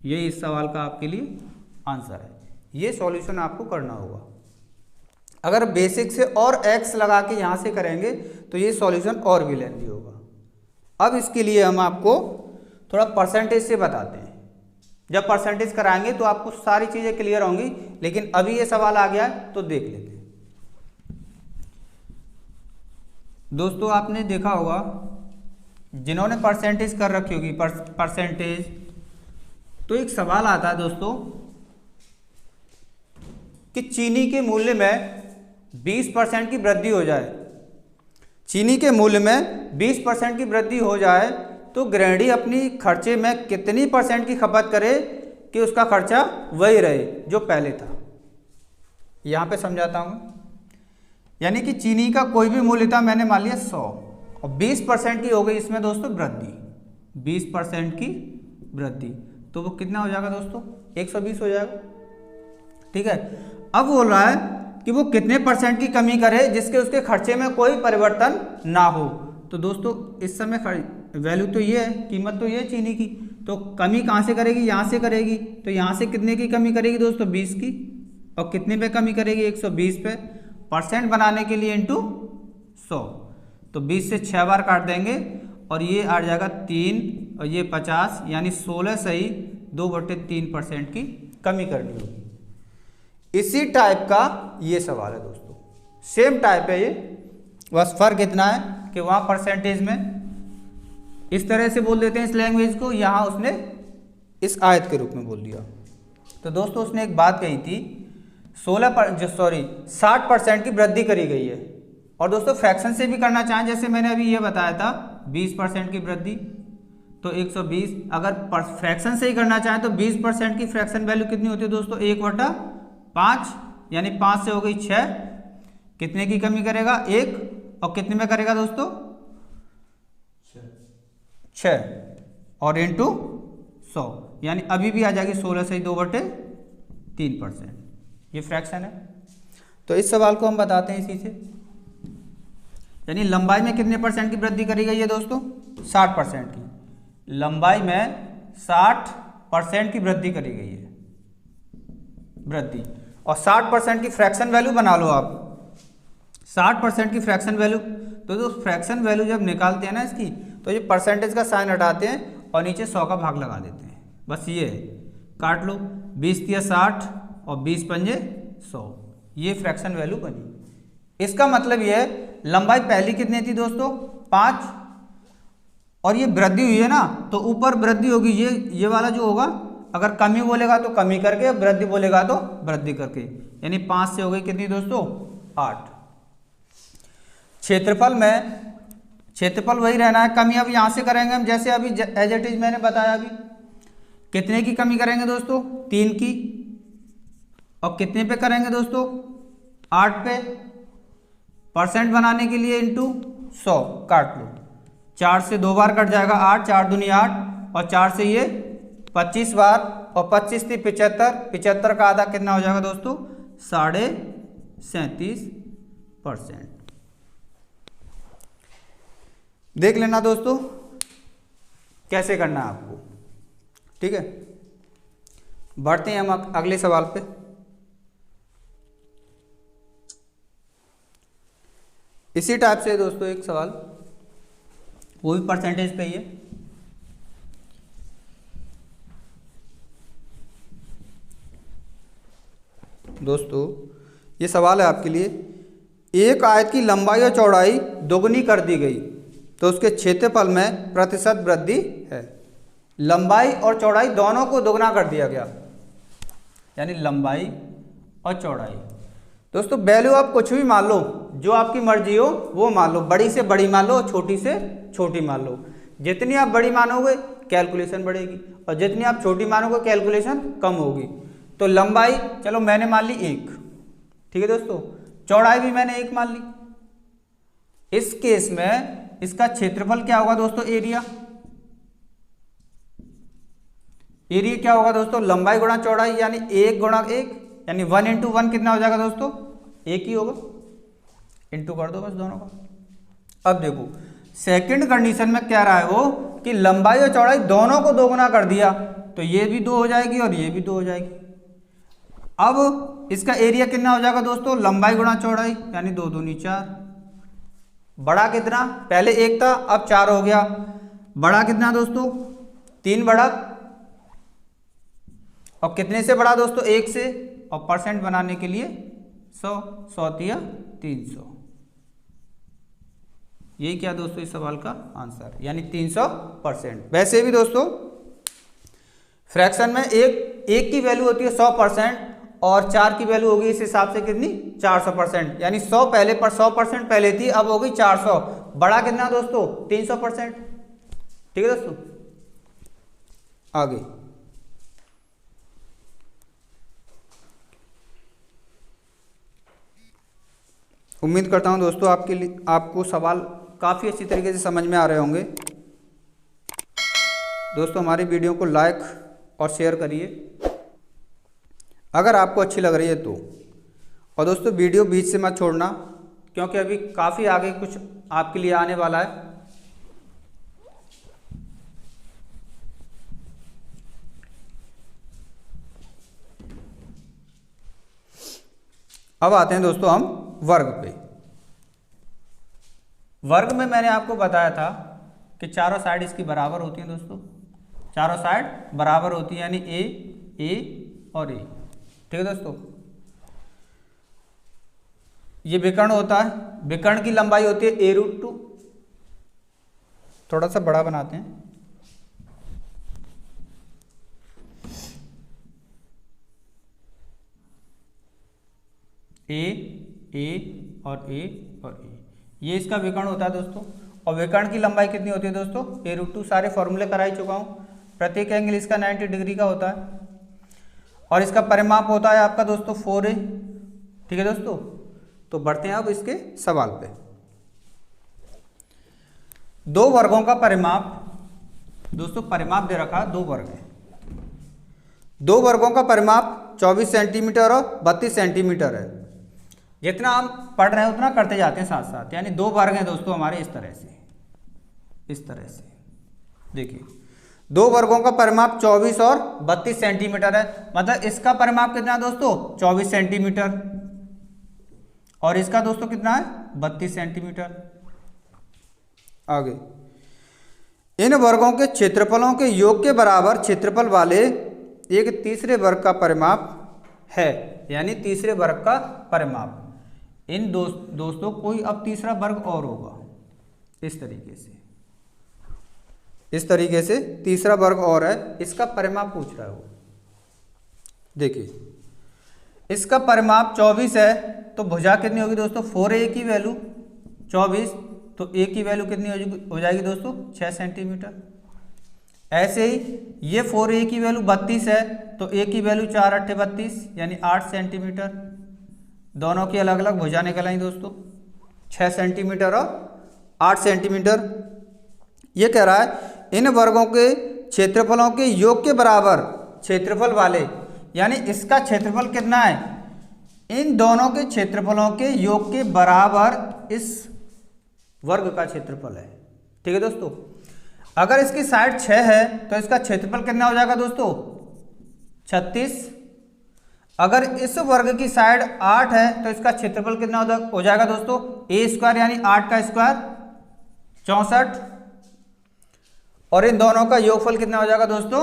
ये इस सवाल का आपके लिए आंसर है। ये सॉल्यूशन आपको करना होगा। अगर बेसिक से और x लगा के यहाँ से करेंगे तो ये सॉल्यूशन और भी लेंदी होगा। अब इसके लिए हम आपको थोड़ा परसेंटेज से बताते हैं। जब परसेंटेज कराएंगे तो आपको सारी चीज़ें क्लियर होंगी, लेकिन अभी ये सवाल आ गया है तो देख लेते हैं। दोस्तों आपने देखा होगा, जिन्होंने परसेंटेज कर रखी होगी परसेंटेज, तो एक सवाल आता है दोस्तों कि चीनी के मूल्य में 20% की वृद्धि हो जाए, चीनी के मूल्य में 20% की वृद्धि हो जाए तो गृहिणी अपनी खर्चे में कितनी % की खपत करे कि उसका खर्चा वही रहे जो पहले था। यहाँ पे समझाता हूँ। यानी कि चीनी का कोई भी मूल्य था, मैंने मान लिया 100 और 20% की हो गई इसमें दोस्तों वृद्धि, 20% की वृद्धि, तो वो कितना हो जाएगा दोस्तों? 120 हो जाएगा। ठीक है। अब बोल रहा है कि वो कितने % की कमी करे जिसके उसके खर्चे में कोई परिवर्तन ना हो। तो दोस्तों इस समय वैल्यू तो ये है, कीमत तो ये है चीनी की, तो कमी कहाँ से करेगी? यहाँ से करेगी। तो यहाँ से कितने की कमी करेगी दोस्तों? 20 की। और कितने पे कमी करेगी? 120 पे। % बनाने के लिए इंटू 100, तो 20 से 6 बार काट देंगे और ये आ जाएगा 3 और ये 50, यानी 16 सही 2/3% की कमी करनी होगी। इसी टाइप का ये सवाल है दोस्तों, सेम टाइप है ये, बस फर्क इतना है कि वहाँ परसेंटेज में इस तरह से बोल देते हैं इस लैंग्वेज को, यहाँ उसने इस आयत के रूप में बोल दिया। तो दोस्तों उसने एक बात कही थी 60% की वृद्धि करी गई है। और दोस्तों फ्रैक्शन से भी करना चाहें, जैसे मैंने अभी ये बताया था 20% की वृद्धि, तो 120। अगर फ्रैक्शन से ही करना चाहें तो 20% की फ्रैक्शन वैल्यू कितनी होती है दोस्तों? 1/5, यानी 5 से हो गई 6। कितने की कमी करेगा? 1। और कितने में करेगा दोस्तों? 6 और इंटू 100, यानी अभी भी आ जाएगी 16 से 2/3%। ये फ्रैक्शन है। तो इस सवाल को हम बताते हैं इसी से, यानी लंबाई में कितने % की वृद्धि करी गई है दोस्तों? 60% की। लंबाई में 60% की वृद्धि करी गई है, वृद्धि। और 60% की फ्रैक्शन वैल्यू बना लो आप, 60% की फ्रैक्शन वैल्यू। तो जो फ्रैक्शन वैल्यू जब निकालते हैं ना इसकी, तो ये परसेंटेज का साइन हटाते हैं और नीचे 100 का भाग लगा देते हैं, बस ये है। काट लो, 20 × 60 और 20 × 5 = 100, ये फ्रैक्शन वैल्यू बनी। इसका मतलब ये है लंबाई पहली कितनी थी दोस्तों? 5, और ये वृद्धि हुई है ना, तो ऊपर वृद्धि होगी, ये वाला जो होगा, अगर कमी बोलेगा तो कमी करके, वृद्धि बोलेगा तो वृद्धि करके, यानी 5 से हो गई कितनी दोस्तों? 8। क्षेत्रफल वही रहना है, कमी अब यहाँ से करेंगे हम, जैसे अभी एज इट इज मैंने बताया। अभी कितने की कमी करेंगे दोस्तों? 3 की। और कितने पे करेंगे दोस्तों? 8 पे। % बनाने के लिए इंटू 100, काट लो, 4 से 2 बार कट जाएगा 8, 4 दूनी 8, और 4 से ये 25 बार, और 25 थी 75, 75 का आधा कितना हो जाएगा दोस्तों? 37.5%। देख लेना दोस्तों कैसे करना है आपको। ठीक है, बढ़ते हैं हम अगले सवाल पे। इसी टाइप से दोस्तों एक सवाल, वो भी परसेंटेज पे ही है। दोस्तों ये सवाल है आपके लिए, एक आयत की लंबाई और चौड़ाई दोगुनी कर दी गई तो उसके क्षेत्रफल में प्रतिशत वृद्धि है। लंबाई और चौड़ाई दोनों को दोगुना कर दिया गया, यानी लंबाई और चौड़ाई। दोस्तों वैल्यू आप कुछ भी मान लो, जो आपकी मर्जी हो वो मान लो, बड़ी से बड़ी मान लो, छोटी से छोटी मान लो। जितनी आप बड़ी मानोगे कैलकुलेशन बढ़ेगी, और जितनी आप छोटी मानोगे कैलकुलेशन कम होगी। तो लंबाई चलो मैंने मान ली 1, ठीक है दोस्तों, चौड़ाई भी मैंने 1 मान ली। इस केस में इसका क्षेत्रफल क्या होगा दोस्तों? एरिया। एरिया क्या होगा दोस्तों? लंबाई गुणा चौड़ाई, यानी 1 × 1, यानी 1 × 1 कितना हो जाएगा दोस्तों? 1 ही होगा, इंटू कर दो बस दोनों का। अब देखो सेकंड कंडीशन में क्या रहा है वो, कि लंबाई और चौड़ाई दोनों को दोगुना कर दिया, तो ये भी 2 हो जाएगी और ये भी 2 हो जाएगी। अब इसका एरिया कितना हो जाएगा दोस्तों? लंबाई गुणा चौड़ाई, यानी 2 दूनी 4। बड़ा कितना? पहले 1 था, अब 4 हो गया। बड़ा कितना दोस्तों, 3 बड़ा, और कितने से बड़ा दोस्तों, 1 से, और परसेंट बनाने के लिए 100, 100 तिया 300। यही क्या दोस्तों इस सवाल का आंसर, यानी 300%। वैसे भी दोस्तों फ्रैक्शन में एक की वैल्यू होती है 100% और 4 की वैल्यू होगी इस हिसाब से कितनी, 400%, यानी 100 पहले पर 100% पहले थी, अब होगी 400। बड़ा कितना दोस्तों, 300%। ठीक है दोस्तों, आगे उम्मीद करता हूं दोस्तों आपके लिए आपको सवाल काफ़ी अच्छी तरीके से समझ में आ रहे होंगे। दोस्तों हमारी वीडियो को लाइक और शेयर करिए अगर आपको अच्छी लग रही है तो, और दोस्तों वीडियो बीच से मत छोड़ना क्योंकि अभी काफ़ी आगे कुछ आपके लिए आने वाला है। अब आते हैं दोस्तों हम वर्ग पे। वर्ग में मैंने आपको बताया था कि चारों साइड इसकी बराबर होती हैं दोस्तों, चारों साइड बराबर होती है, यानी ए और ए। ठीक है दोस्तों, ये विकर्ण होता है, विकर्ण की लंबाई होती है a√2। थोड़ा सा बड़ा बनाते हैं, ए और ए और ए, ये इसका विकर्ण होता है दोस्तों। और विकर्ण की लंबाई कितनी होती है दोस्तों, a√2। सारे फॉर्मूले करा ही चुका हूँ। प्रत्येक एंगल इसका 90 डिग्री का होता है और इसका परिमाप होता है आपका दोस्तों 4a। ठीक है दोस्तों, तो बढ़ते हैं अब इसके सवाल पे। दो वर्गों का परिमाप दोस्तों, परिमाप दे रखा है, दो वर्ग है, दो वर्गों का परिमाप 24 सेंटीमीटर और 32 सेंटीमीटर है। जितना हम पढ़ रहे हैं उतना करते जाते हैं साथ साथ, यानी दो वर्ग हैं दोस्तों हमारे इस तरह से, इस तरह से देखिए, दो वर्गों का परिमाप 24 और 32 सेंटीमीटर है। मतलब इसका परिमाप कितना है दोस्तों, 24 सेंटीमीटर, और इसका दोस्तों कितना है, 32 सेंटीमीटर। आगे, इन वर्गों के क्षेत्रफलों के योग के बराबर क्षेत्रफल वाले एक तीसरे वर्ग का परिमाप है, यानी तीसरे वर्ग का परिमाप। इन दोस्तों कोई अब तीसरा वर्ग और होगा, इस तरीके से, इस तरीके से तीसरा वर्ग और है, इसका परिमाप पूछ रहा है वो। देखिए इसका परिमाप 24 है, तो भुजा कितनी होगी दोस्तों, 4a की वैल्यू 24, तो a की वैल्यू कितनी हो जाएगी दोस्तों, 6 सेंटीमीटर। ऐसे ही ये 4a की वैल्यू 32 है, तो a की वैल्यू 4 × 8 = 32, यानी 8 सेंटीमीटर। दोनों की अलग अलग भुजा निकल आई दोस्तों, 6 सेंटीमीटर और 8 सेंटीमीटर। ये कह रहा है इन वर्गों के क्षेत्रफलों के योग के बराबर क्षेत्रफल वाले, यानी इसका क्षेत्रफल कितना है, इन दोनों के क्षेत्रफलों के योग के बराबर इस वर्ग का क्षेत्रफल है। ठीक है दोस्तों, अगर इसकी साइड 6 है तो इसका क्षेत्रफल कितना हो जाएगा दोस्तों, 36। अगर इस वर्ग की साइड 8 है तो इसका क्षेत्रफल कितना हो जाएगा दोस्तों, a², यानी 8 का स्क्वायर 64, और इन दोनों का योगफल कितना हो जाएगा दोस्तों,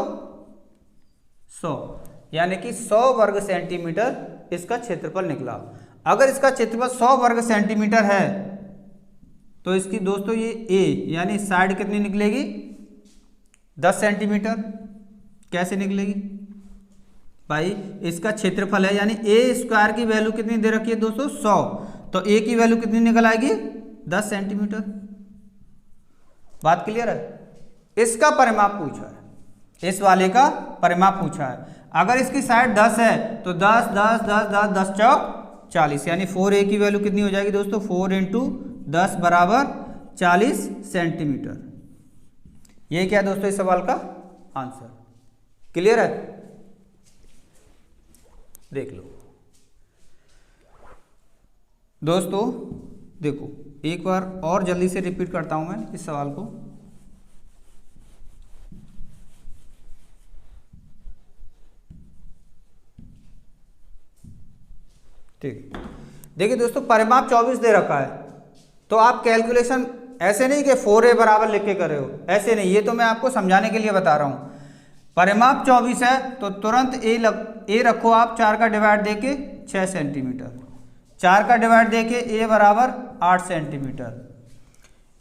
100, यानी कि 100 वर्ग सेंटीमीटर इसका क्षेत्रफल निकला। अगर इसका क्षेत्रफल 100 वर्ग सेंटीमीटर है तो इसकी दोस्तों ये a, यानी साइड कितनी निकलेगी, 10 सेंटीमीटर। कैसे निकलेगी भाई, इसका क्षेत्रफल है, यानी a² की वैल्यू कितनी दे रखी है दोस्तों, 100, तो a की वैल्यू कितनी निकल आएगी, 10 सेंटीमीटर। बात क्लियर है। इसका परिमाप पूछा है, इस वाले का परिमाप पूछा है। अगर इसकी साइड 10 है तो 10 10 10 10 10 चौक 40, यानी 4a की वैल्यू कितनी हो जाएगी दोस्तों, 4 × 10 = 40 सेंटीमीटर। ये क्या है दोस्तों इस सवाल का आंसर। क्लियर है, देख लो दोस्तों। देखो एक बार और जल्दी से रिपीट करता हूं मैं इस सवाल को। ठीक, देखिए दोस्तों परिमाप 24 दे रखा है, तो आप कैलकुलेशन ऐसे नहीं कि 4a बराबर लिख के करे हो, ऐसे नहीं, ये तो मैं आपको समझाने के लिए बता रहा हूँ। परिमाप 24 है तो तुरंत ए रखो आप, 4 का डिवाइड देके 6 सेंटीमीटर, 4 का डिवाइड देके ए बराबर 8 सेंटीमीटर।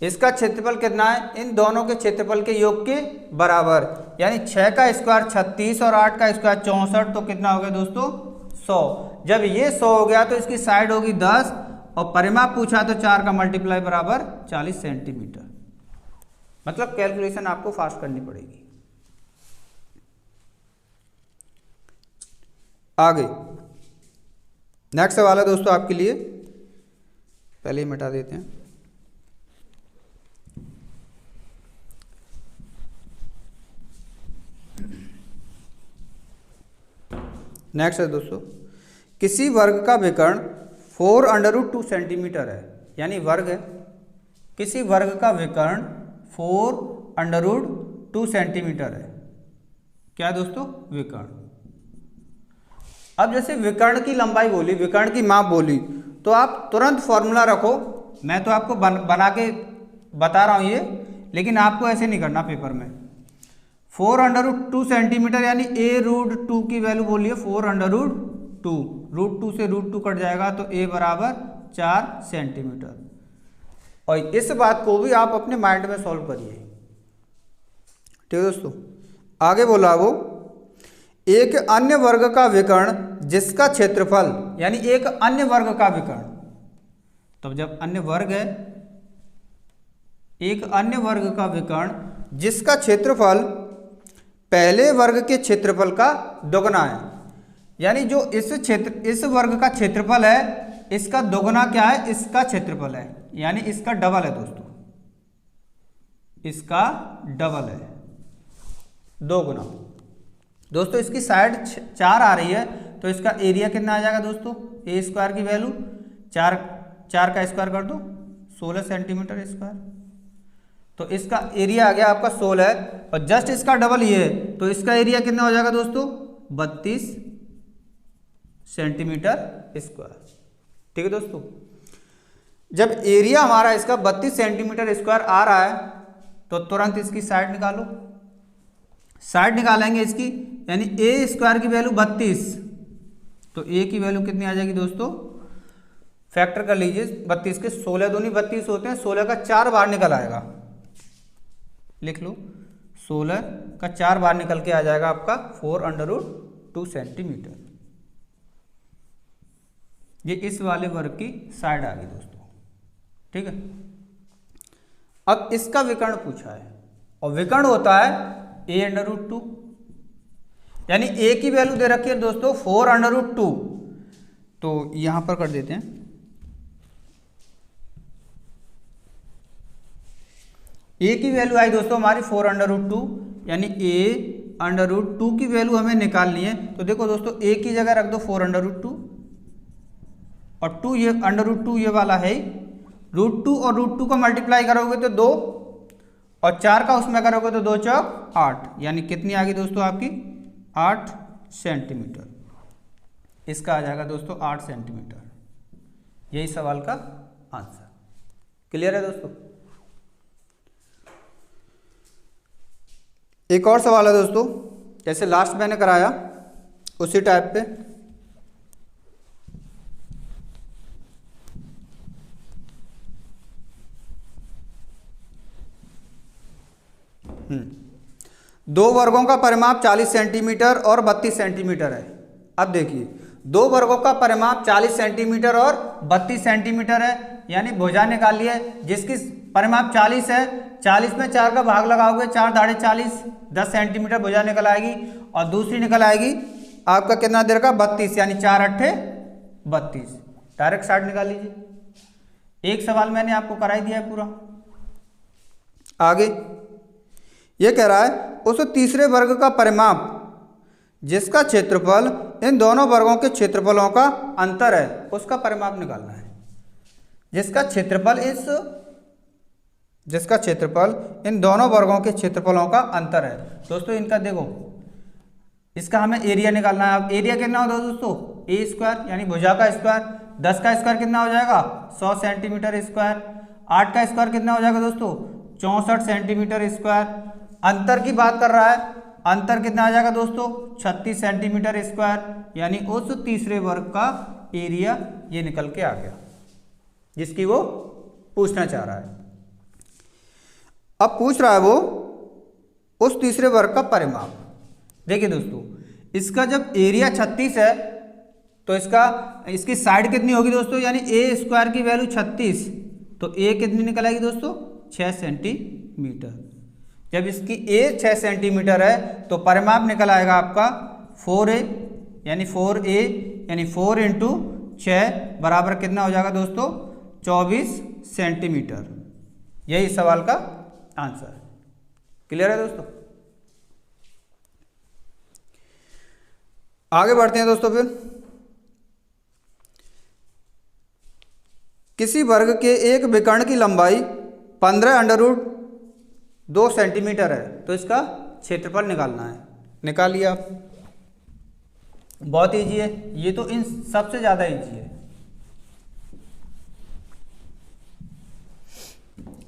इसका क्षेत्रफल कितना है? इन दोनों के क्षेत्रफल के योग के बराबर, यानी 6 का स्क्वायर 36 और 8 का स्क्वायर 64, तो कितना हो गया दोस्तों? 100। जब ये 100 हो गया तो इसकी साइड होगी 10 और परिमाप पूछा तो 4 का मल्टीप्लाई बराबर 40 सेंटीमीटर। मतलब कैलकुलेशन आपको फास्ट करनी पड़ेगी। आगे नेक्स्ट सवाल है दोस्तों आपके लिए, पहले ही मिटा देते हैं। नेक्स्ट है दोस्तों, किसी वर्ग का विकर्ण 4√2 सेंटीमीटर है, यानी वर्ग है, किसी वर्ग का विकर्ण 4√2 सेंटीमीटर है। क्या दोस्तों? विकर्ण। अब जैसे विकर्ण की लंबाई बोली, विकर्ण की माप बोली, तो आप तुरंत फॉर्मूला रखो। मैं तो आपको बना के बता रहा हूँ ये, लेकिन आपको ऐसे नहीं करना पेपर में। 4√2 सेंटीमीटर यानी a√2 की वैल्यू बोलिए 4√2, √2 से √2 कट जाएगा तो a बराबर 4 सेंटीमीटर। और इस बात को भी आप अपने माइंड में सॉल्व करिए। ठीक है दोस्तों, आगे बोला वो, एक अन्य वर्ग का विकर्ण जिसका क्षेत्रफल, यानी एक अन्य वर्ग का विकर्ण, तो जब अन्य वर्ग है, एक अन्य वर्ग का विकर्ण जिसका क्षेत्रफल पहले वर्ग के क्षेत्रफल का दोगुना है, यानी जो इस वर्ग का क्षेत्रफल है इसका दोगुना क्या है? इसका क्षेत्रफल है, यानी इसका डबल है दोस्तों, इसका डबल है, दोगुना। दोस्तों इसकी साइड 4 आ रही है तो इसका एरिया कितना आ जाएगा दोस्तों? ए स्क्वायर की वैल्यू 4 का स्क्वायर कर दो 16 सेंटीमीटर स्क्वायर, तो इसका एरिया आ गया आपका 16 है, और जस्ट इसका डबल ये है तो इसका एरिया कितना हो जाएगा दोस्तों? 32 सेंटीमीटर स्क्वायर। ठीक है दोस्तों, जब एरिया हमारा इसका 32 सेंटीमीटर स्क्वायर आ रहा है तो तुरंत इसकी साइड निकालो। साइड निकालेंगे इसकी, यानी ए स्क्वायर की वैल्यू 32, तो ए की वैल्यू कितनी आ जाएगी दोस्तों? फैक्टर कर लीजिए 32 के, 16 दूनी 32 होते हैं, 16 का 4 बार निकल आएगा, लिख लो 16 का 4 बार निकल के आ जाएगा आपका 4√2 सेंटीमीटर। ये इस वाले वर्ग की साइड आ गई दोस्तों। ठीक है, अब इसका विकर्ण पूछा है, और विकर्ण होता है a√2, यानी a की वैल्यू दे रखी है दोस्तों 4√2, तो यहां पर कर देते हैं, a की वैल्यू आई दोस्तों हमारी 4√2, यानी a√2 की वैल्यू हमें निकालनी है। तो देखो दोस्तों a की जगह रख दो 4√2, और 2 ये √2 ये वाला है, √2 और √2 का मल्टीप्लाई करोगे तो 2, और 4 का उसमें करोगे तो 2 चौक 8, यानी कितनी आ गई दोस्तों आपकी? 8 सेंटीमीटर। इसका आ जाएगा दोस्तों 8 सेंटीमीटर। यही सवाल का आंसर। क्लियर है दोस्तों? एक और सवाल है दोस्तों, जैसे लास्ट मैंने कराया उसी टाइप पे। दो वर्गों का परिमाप 40 सेंटीमीटर और 32 सेंटीमीटर है। अब देखिए, दो वर्गों का परिमाप 40 सेंटीमीटर और 32 सेंटीमीटर है, यानी भुजा निकाली है जिसकी परिमाप 40 है, 40 में 4 का भाग लगाओगे, 4 दाढ़े 40, 10 सेंटीमीटर भुजा निकल आएगी, और दूसरी निकल आएगी आपका कितना देर का? 32, यानी 4 अट्ठे 32। डायरेक्ट साइड निकाल लीजिए। एक सवाल मैंने आपको करा ही दिया है पूरा। आगे ये कह रहा है उस तीसरे वर्ग का परिमाप जिसका क्षेत्रफल इन दोनों वर्गों के क्षेत्रफलों का अंतर है, उसका परिमाप निकालना है। जिसका क्षेत्रफल इन दोनों वर्गों के क्षेत्रफलों का अंतर है। दोस्तों इनका देखो, इसका हमें एरिया निकालना है। अब एरिया कितना होता है दोस्तों? ए स्क्वायर, यानी भुजा का स्क्वायर, 10 का स्क्वायर कितना हो जाएगा? 100 सेंटीमीटर स्क्वायर, 8 का स्क्वायर कितना हो जाएगा दोस्तों 64 सेंटीमीटर स्क्वायर। अंतर की बात कर रहा है, अंतर कितना आ जाएगा दोस्तों 36 सेंटीमीटर स्क्वायर, यानी उस तीसरे वर्ग का एरिया ये निकल के आ गया जिसकी वो पूछना चाह रहा है। अब पूछ रहा है वो उस तीसरे वर्ग का परिमाप। देखिए दोस्तों, इसका जब एरिया 36 है तो इसकी साइड कितनी होगी दोस्तों, यानी ए स्क्वायर की वैल्यू 36, तो ए कितनी निकल आएगी दोस्तों 6 सेंटीमीटर। जब इसकी ए 6 सेंटीमीटर है तो परिमाप निकल आएगा आपका 4a, यानी 4a यानी 4 इंटू 6 बराबर कितना हो जाएगा दोस्तों 24 सेंटीमीटर। यही सवाल का आंसर है। क्लियर है दोस्तों? आगे बढ़ते हैं दोस्तों। फिर किसी वर्ग के एक विकर्ण की लंबाई 15√2 सेंटीमीटर है तो इसका क्षेत्रफल निकालना है। निकाल लिया आप, बहुत इजी है ये तो, इन सबसे ज्यादा इजी है।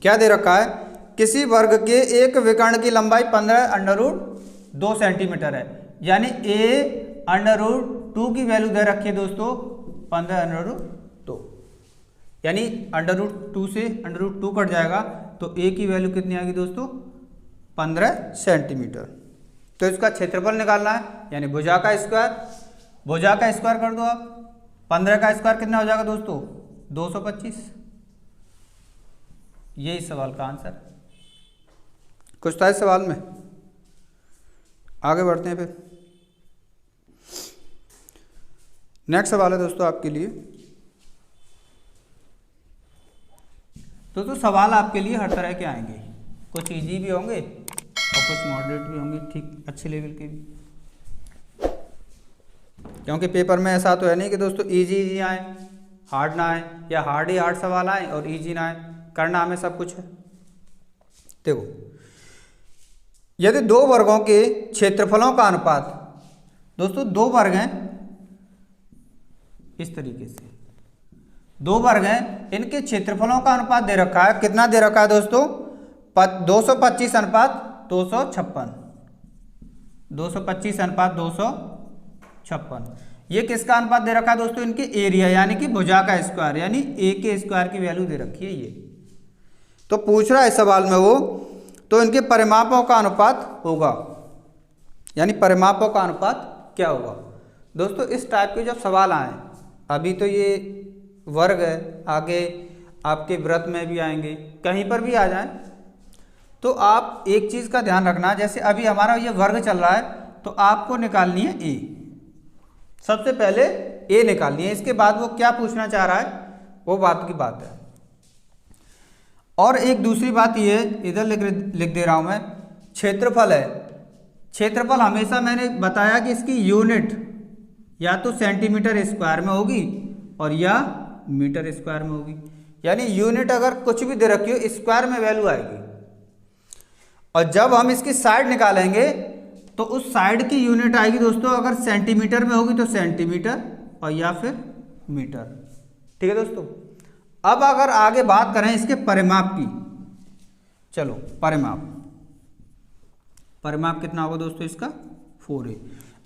क्या दे रखा है, किसी वर्ग के एक विकर्ण की लंबाई 15√2 सेंटीमीटर है, यानी a√2 की वैल्यू दे रखी है दोस्तों 15√2, यानी √2 से √2 कट जाएगा तो a की वैल्यू कितनी आएगी दोस्तों 15 सेंटीमीटर। तो इसका क्षेत्रफल निकालना है, यानी भुजा का स्क्वायर, भुजा का स्क्वायर कर दो आप, 15 का स्क्वायर कितना हो जाएगा दोस्तों 225। यही सवाल का आंसर। कुछ था इस सवाल में? आगे बढ़ते हैं। फिर नेक्स्ट सवाल है दोस्तों आपके लिए। दोस्तों सवाल आपके लिए हर तरह के आएंगे, कुछ इजी भी होंगे और कुछ मॉडरेट भी होंगे, ठीक अच्छे लेवल के भी, क्योंकि पेपर में ऐसा तो है नहीं कि दोस्तों इजी आए हार्ड ना आए, या हार्ड ही हार्ड सवाल आए और इजी ना आए, करना हमें सब कुछ है। देखो, यदि दो वर्गों के क्षेत्रफलों का अनुपात, दोस्तों दो वर्ग हैं इस तरीके से, दो वर्ग हैं, इनके क्षेत्रफलों का अनुपात दे रखा है, कितना दे रखा है दोस्तों 225 अनुपात 256, 225 अनुपात 256। ये किसका अनुपात दे रखा है दोस्तों, इनके एरिया यानी कि भुजा का स्क्वायर, यानी ए के स्क्वायर की वैल्यू दे रखी है ये। तो पूछ रहा है इस सवाल में वो, तो इनके परिमापों का अनुपात होगा, यानी परिमापों का अनुपात क्या होगा। दोस्तों इस टाइप के जब सवाल आए, अभी तो ये वर्ग है, आगे आपके व्रत में भी आएंगे, कहीं पर भी आ जाएं, तो आप एक चीज़ का ध्यान रखना, जैसे अभी हमारा ये वर्ग चल रहा है तो आपको निकालनी है ए, सबसे पहले ए निकालनी है, इसके बाद वो क्या पूछना चाह रहा है वो बात की बात है। और एक दूसरी बात ये, इधर लिख दे रहा हूं मैं, क्षेत्रफल है। क्षेत्रफल हमेशा मैंने बताया कि इसकी यूनिट या तो सेंटीमीटर स्क्वायर में होगी और या मीटर स्क्वायर में होगी, यानी यूनिट अगर कुछ भी दे रखी हो स्क्वायर में वैल्यू आएगी। और जब हम इसकी साइड निकालेंगे तो उस साइड की यूनिट आएगी दोस्तों, अगर सेंटीमीटर में होगी तो सेंटीमीटर और या फिर मीटर। ठीक है दोस्तों। अब अगर आगे बात करें इसके परिमाप की, चलो परिमाप कितना होगा दोस्तों इसका 4a।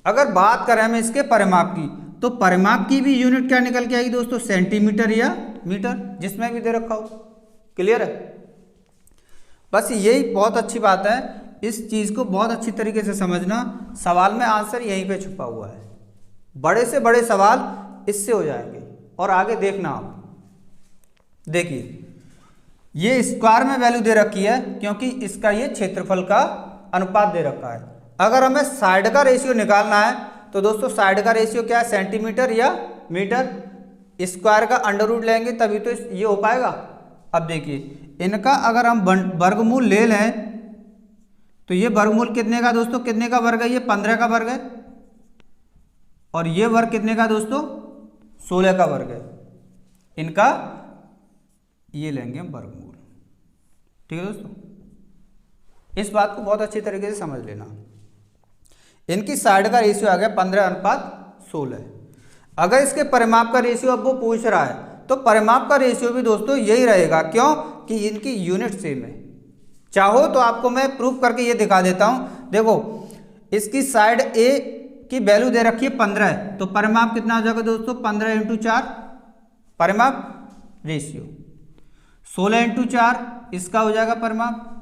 अगर बात करें हम इसके परिमाप की, तो परिमाप की भी यूनिट क्या निकल के आएगी दोस्तों, सेंटीमीटर या मीटर, जिसमें भी दे रखा हो। क्लियर है? बस यही बहुत अच्छी बात है, इस चीज को बहुत अच्छी तरीके से समझना, सवाल में आंसर यहीं पे छुपा हुआ है। बड़े से बड़े सवाल इससे हो जाएंगे। और आगे देखना आप, देखिए ये स्क्वायर में वैल्यू दे रखी है क्योंकि इसका ये क्षेत्रफल का अनुपात दे रखा है। अगर हमें साइड का रेशियो निकालना है तो दोस्तों साइड का रेशियो क्या है, सेंटीमीटर या मीटर। स्क्वायर का अंडर रूट लेंगे तभी तो ये हो पाएगा। अब देखिए इनका अगर हम वर्गमूल ले लें तो ये वर्गमूल कितने का दोस्तों, कितने का वर्ग है, ये 15 का वर्ग है, और ये वर्ग कितने का दोस्तों 16 का वर्ग है। इनका ये लेंगे हम वर्गमूल। ठीक है दोस्तों, इस बात को बहुत अच्छी तरीके से समझ लेना। इनकी साइड का रेशियो आ गया 15 अनुपात 16। अगर इसके परिमाप का रेशियो अब वो पूछ रहा है तो परिमाप का रेशियो भी दोस्तों यही रहेगा। क्यों? कि इनकी यूनिट सेम है। चाहो तो आपको मैं प्रूफ करके ये दिखा देता हूं। देखो इसकी साइड ए की वैल्यू दे रखी है 15 है, तो परिमाप कितना हो जाएगा दोस्तों? 15 × 4 परिमाप रेशियो, 16 × 4 इसका हो जाएगा परिमाप।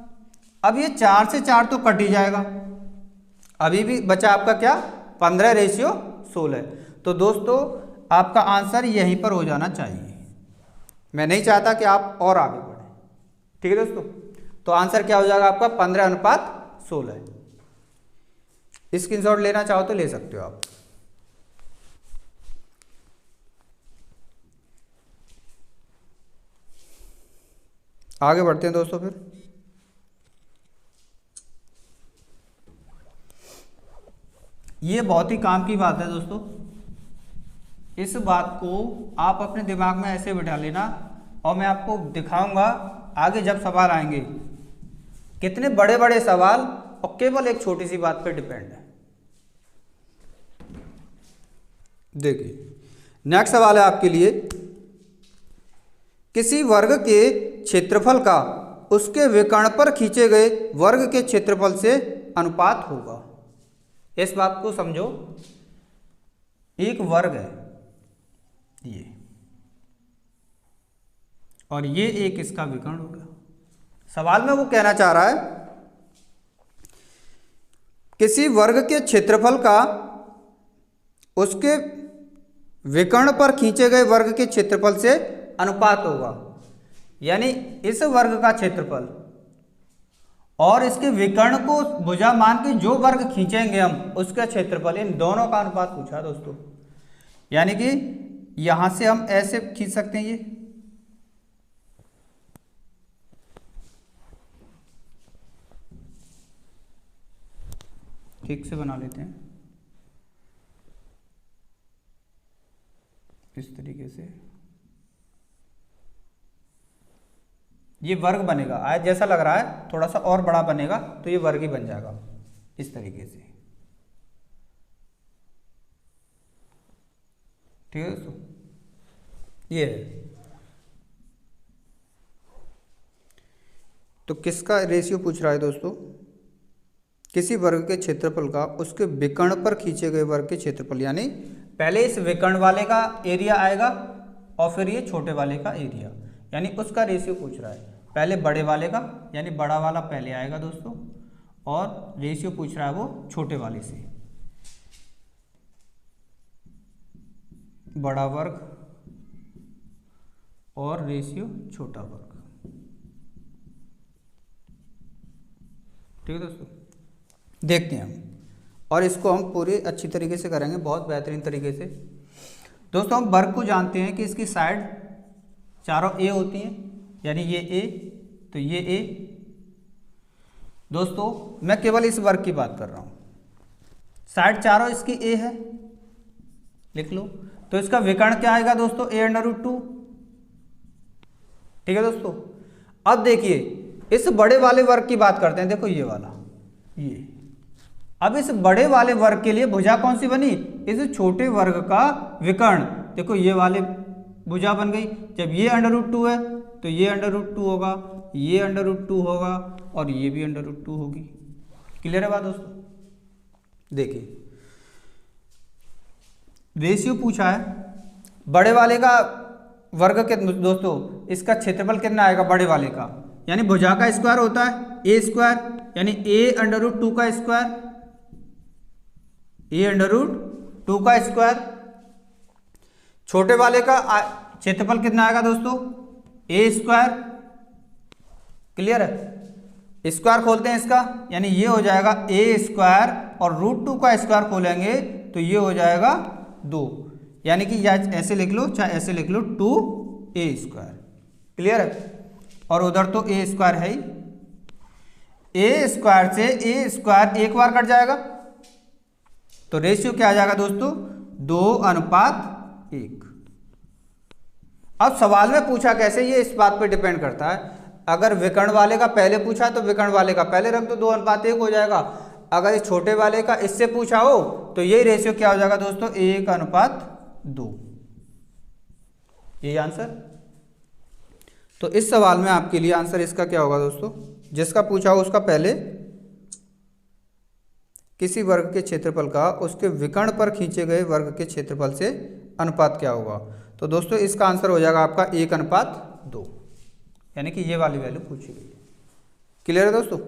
अब ये 4 से 4 तो कट ही जाएगा, अभी भी बचा आपका क्या? 15/16। तो दोस्तों आपका आंसर यहीं पर हो जाना चाहिए। मैं नहीं चाहता कि आप और आगे बढ़ें, ठीक है दोस्तों। तो आंसर क्या हो जाएगा आपका? 15/16। स्क्रीनशॉट लेना चाहो तो ले सकते हो आप। आगे बढ़ते हैं दोस्तों। फिर ये बहुत ही काम की बात है दोस्तों। इस बात को आप अपने दिमाग में ऐसे बिठा लेना, और मैं आपको दिखाऊंगा आगे जब सवाल आएंगे कितने बड़े बड़े सवाल और केवल एक छोटी सी बात पर डिपेंड है। देखिए नेक्स्ट सवाल है आपके लिए, किसी वर्ग के क्षेत्रफल का उसके विकर्ण पर खींचे गए वर्ग के क्षेत्रफल से अनुपात होगा। इस बात को समझो, एक वर्ग है ये, और ये एक इसका विकर्ण हो गया। सवाल में वो कहना चाह रहा है किसी वर्ग के क्षेत्रफल का उसके विकर्ण पर खींचे गए वर्ग के क्षेत्रफल से अनुपात होगा। यानी इस वर्ग का क्षेत्रफल और इसके विकर्ण को भुजा मान के जो वर्ग खींचेंगे हम उसका क्षेत्रफल, इन दोनों का अनुपात पूछा दोस्तों। यानी कि यहां से हम ऐसे खींच सकते हैं, ये ठीक से बना लेते हैं इस तरीके से, ये वर्ग बनेगा। आज जैसा लग रहा है थोड़ा सा और बड़ा बनेगा तो ये वर्ग ही बन जाएगा इस तरीके से, ठीक है दोस्तों। ये है तो किसका रेशियो पूछ रहा है दोस्तों? किसी वर्ग के क्षेत्रफल का उसके विकर्ण पर खींचे गए वर्ग के क्षेत्रफल, यानी पहले इस विकर्ण वाले का एरिया आएगा और फिर ये छोटे वाले का एरिया, यानी उसका रेशियो पूछ रहा है। पहले बड़े वाले का, यानी बड़ा वाला पहले आएगा दोस्तों, और रेशियो पूछ रहा है वो छोटे वाले से। बड़ा वर्ग और रेशियो छोटा वर्ग, ठीक है दोस्तों। देखते हैं हम, और इसको हम पूरे अच्छी तरीके से करेंगे, बहुत बेहतरीन तरीके से। दोस्तों हम वर्ग को जानते हैं कि इसकी साइड चारों ए होती हैं, यानी ये ए तो ये ए। दोस्तों मैं केवल इस वर्ग की बात कर रहा हूं, साइड चारों इसकी ए है, लिख लो। तो इसका विकर्ण क्या आएगा दोस्तों? a√2, ठीक है दोस्तों। अब देखिए इस बड़े वाले वर्ग की बात करते हैं, देखो ये वाला, ये। अब इस बड़े वाले वर्ग के लिए भुजा कौन सी बनी? इस छोटे वर्ग का विकर्ण, देखो ये वाले भुजा बन गई। जब ये √2 है तो ये √2 होगा, ये √2 होगा, और ये भी √2 होगी। क्लियर है बात दोस्तों? देखिए रेशियो पूछा है, बड़े वाले का वर्ग के दोस्तों इसका क्षेत्रफल कितना आएगा? बड़े वाले का, यानी भुजा का स्क्वायर होता है a², यानी a√2 का स्क्वायर, a√2 का स्क्वायर। छोटे वाले का क्षेत्रफल कितना आएगा दोस्तों? a²। क्लियर है? स्क्वायर खोलते हैं इसका, यानी ये हो जाएगा a² और √2 का स्क्वायर खोलेंगे तो ये हो जाएगा 2, यानी कि या ऐसे लिख लो चाहे ऐसे लिख लो 2a²। क्लियर है? और उधर तो a² है ही, a² से a² एक बार कट जाएगा, तो रेशियो क्या आ जाएगा दोस्तों? 2:1। अब सवाल में पूछा कैसे, ये इस बात पे डिपेंड करता है। अगर विकर्ण वाले का पहले पूछा तो विकर्ण वाले का पहले रख दो, 2:1 हो जाएगा। अगर इस छोटे वाले का इससे पूछा हो तो यही रेशियो क्या हो जाएगा दोस्तों? 1:2। यही आंसर। तो इस सवाल में आपके लिए आंसर इसका क्या होगा दोस्तों, जिसका पूछा हो उसका पहले किसी वर्ग के क्षेत्रफल का उसके विकर्ण पर खींचे गए वर्ग के क्षेत्रफल से अनुपात क्या होगा। तो दोस्तों इसका आंसर हो जाएगा आपका 1:2, यानी कि ये वाली वैल्यू पूछी गई है। क्लियर है दोस्तों,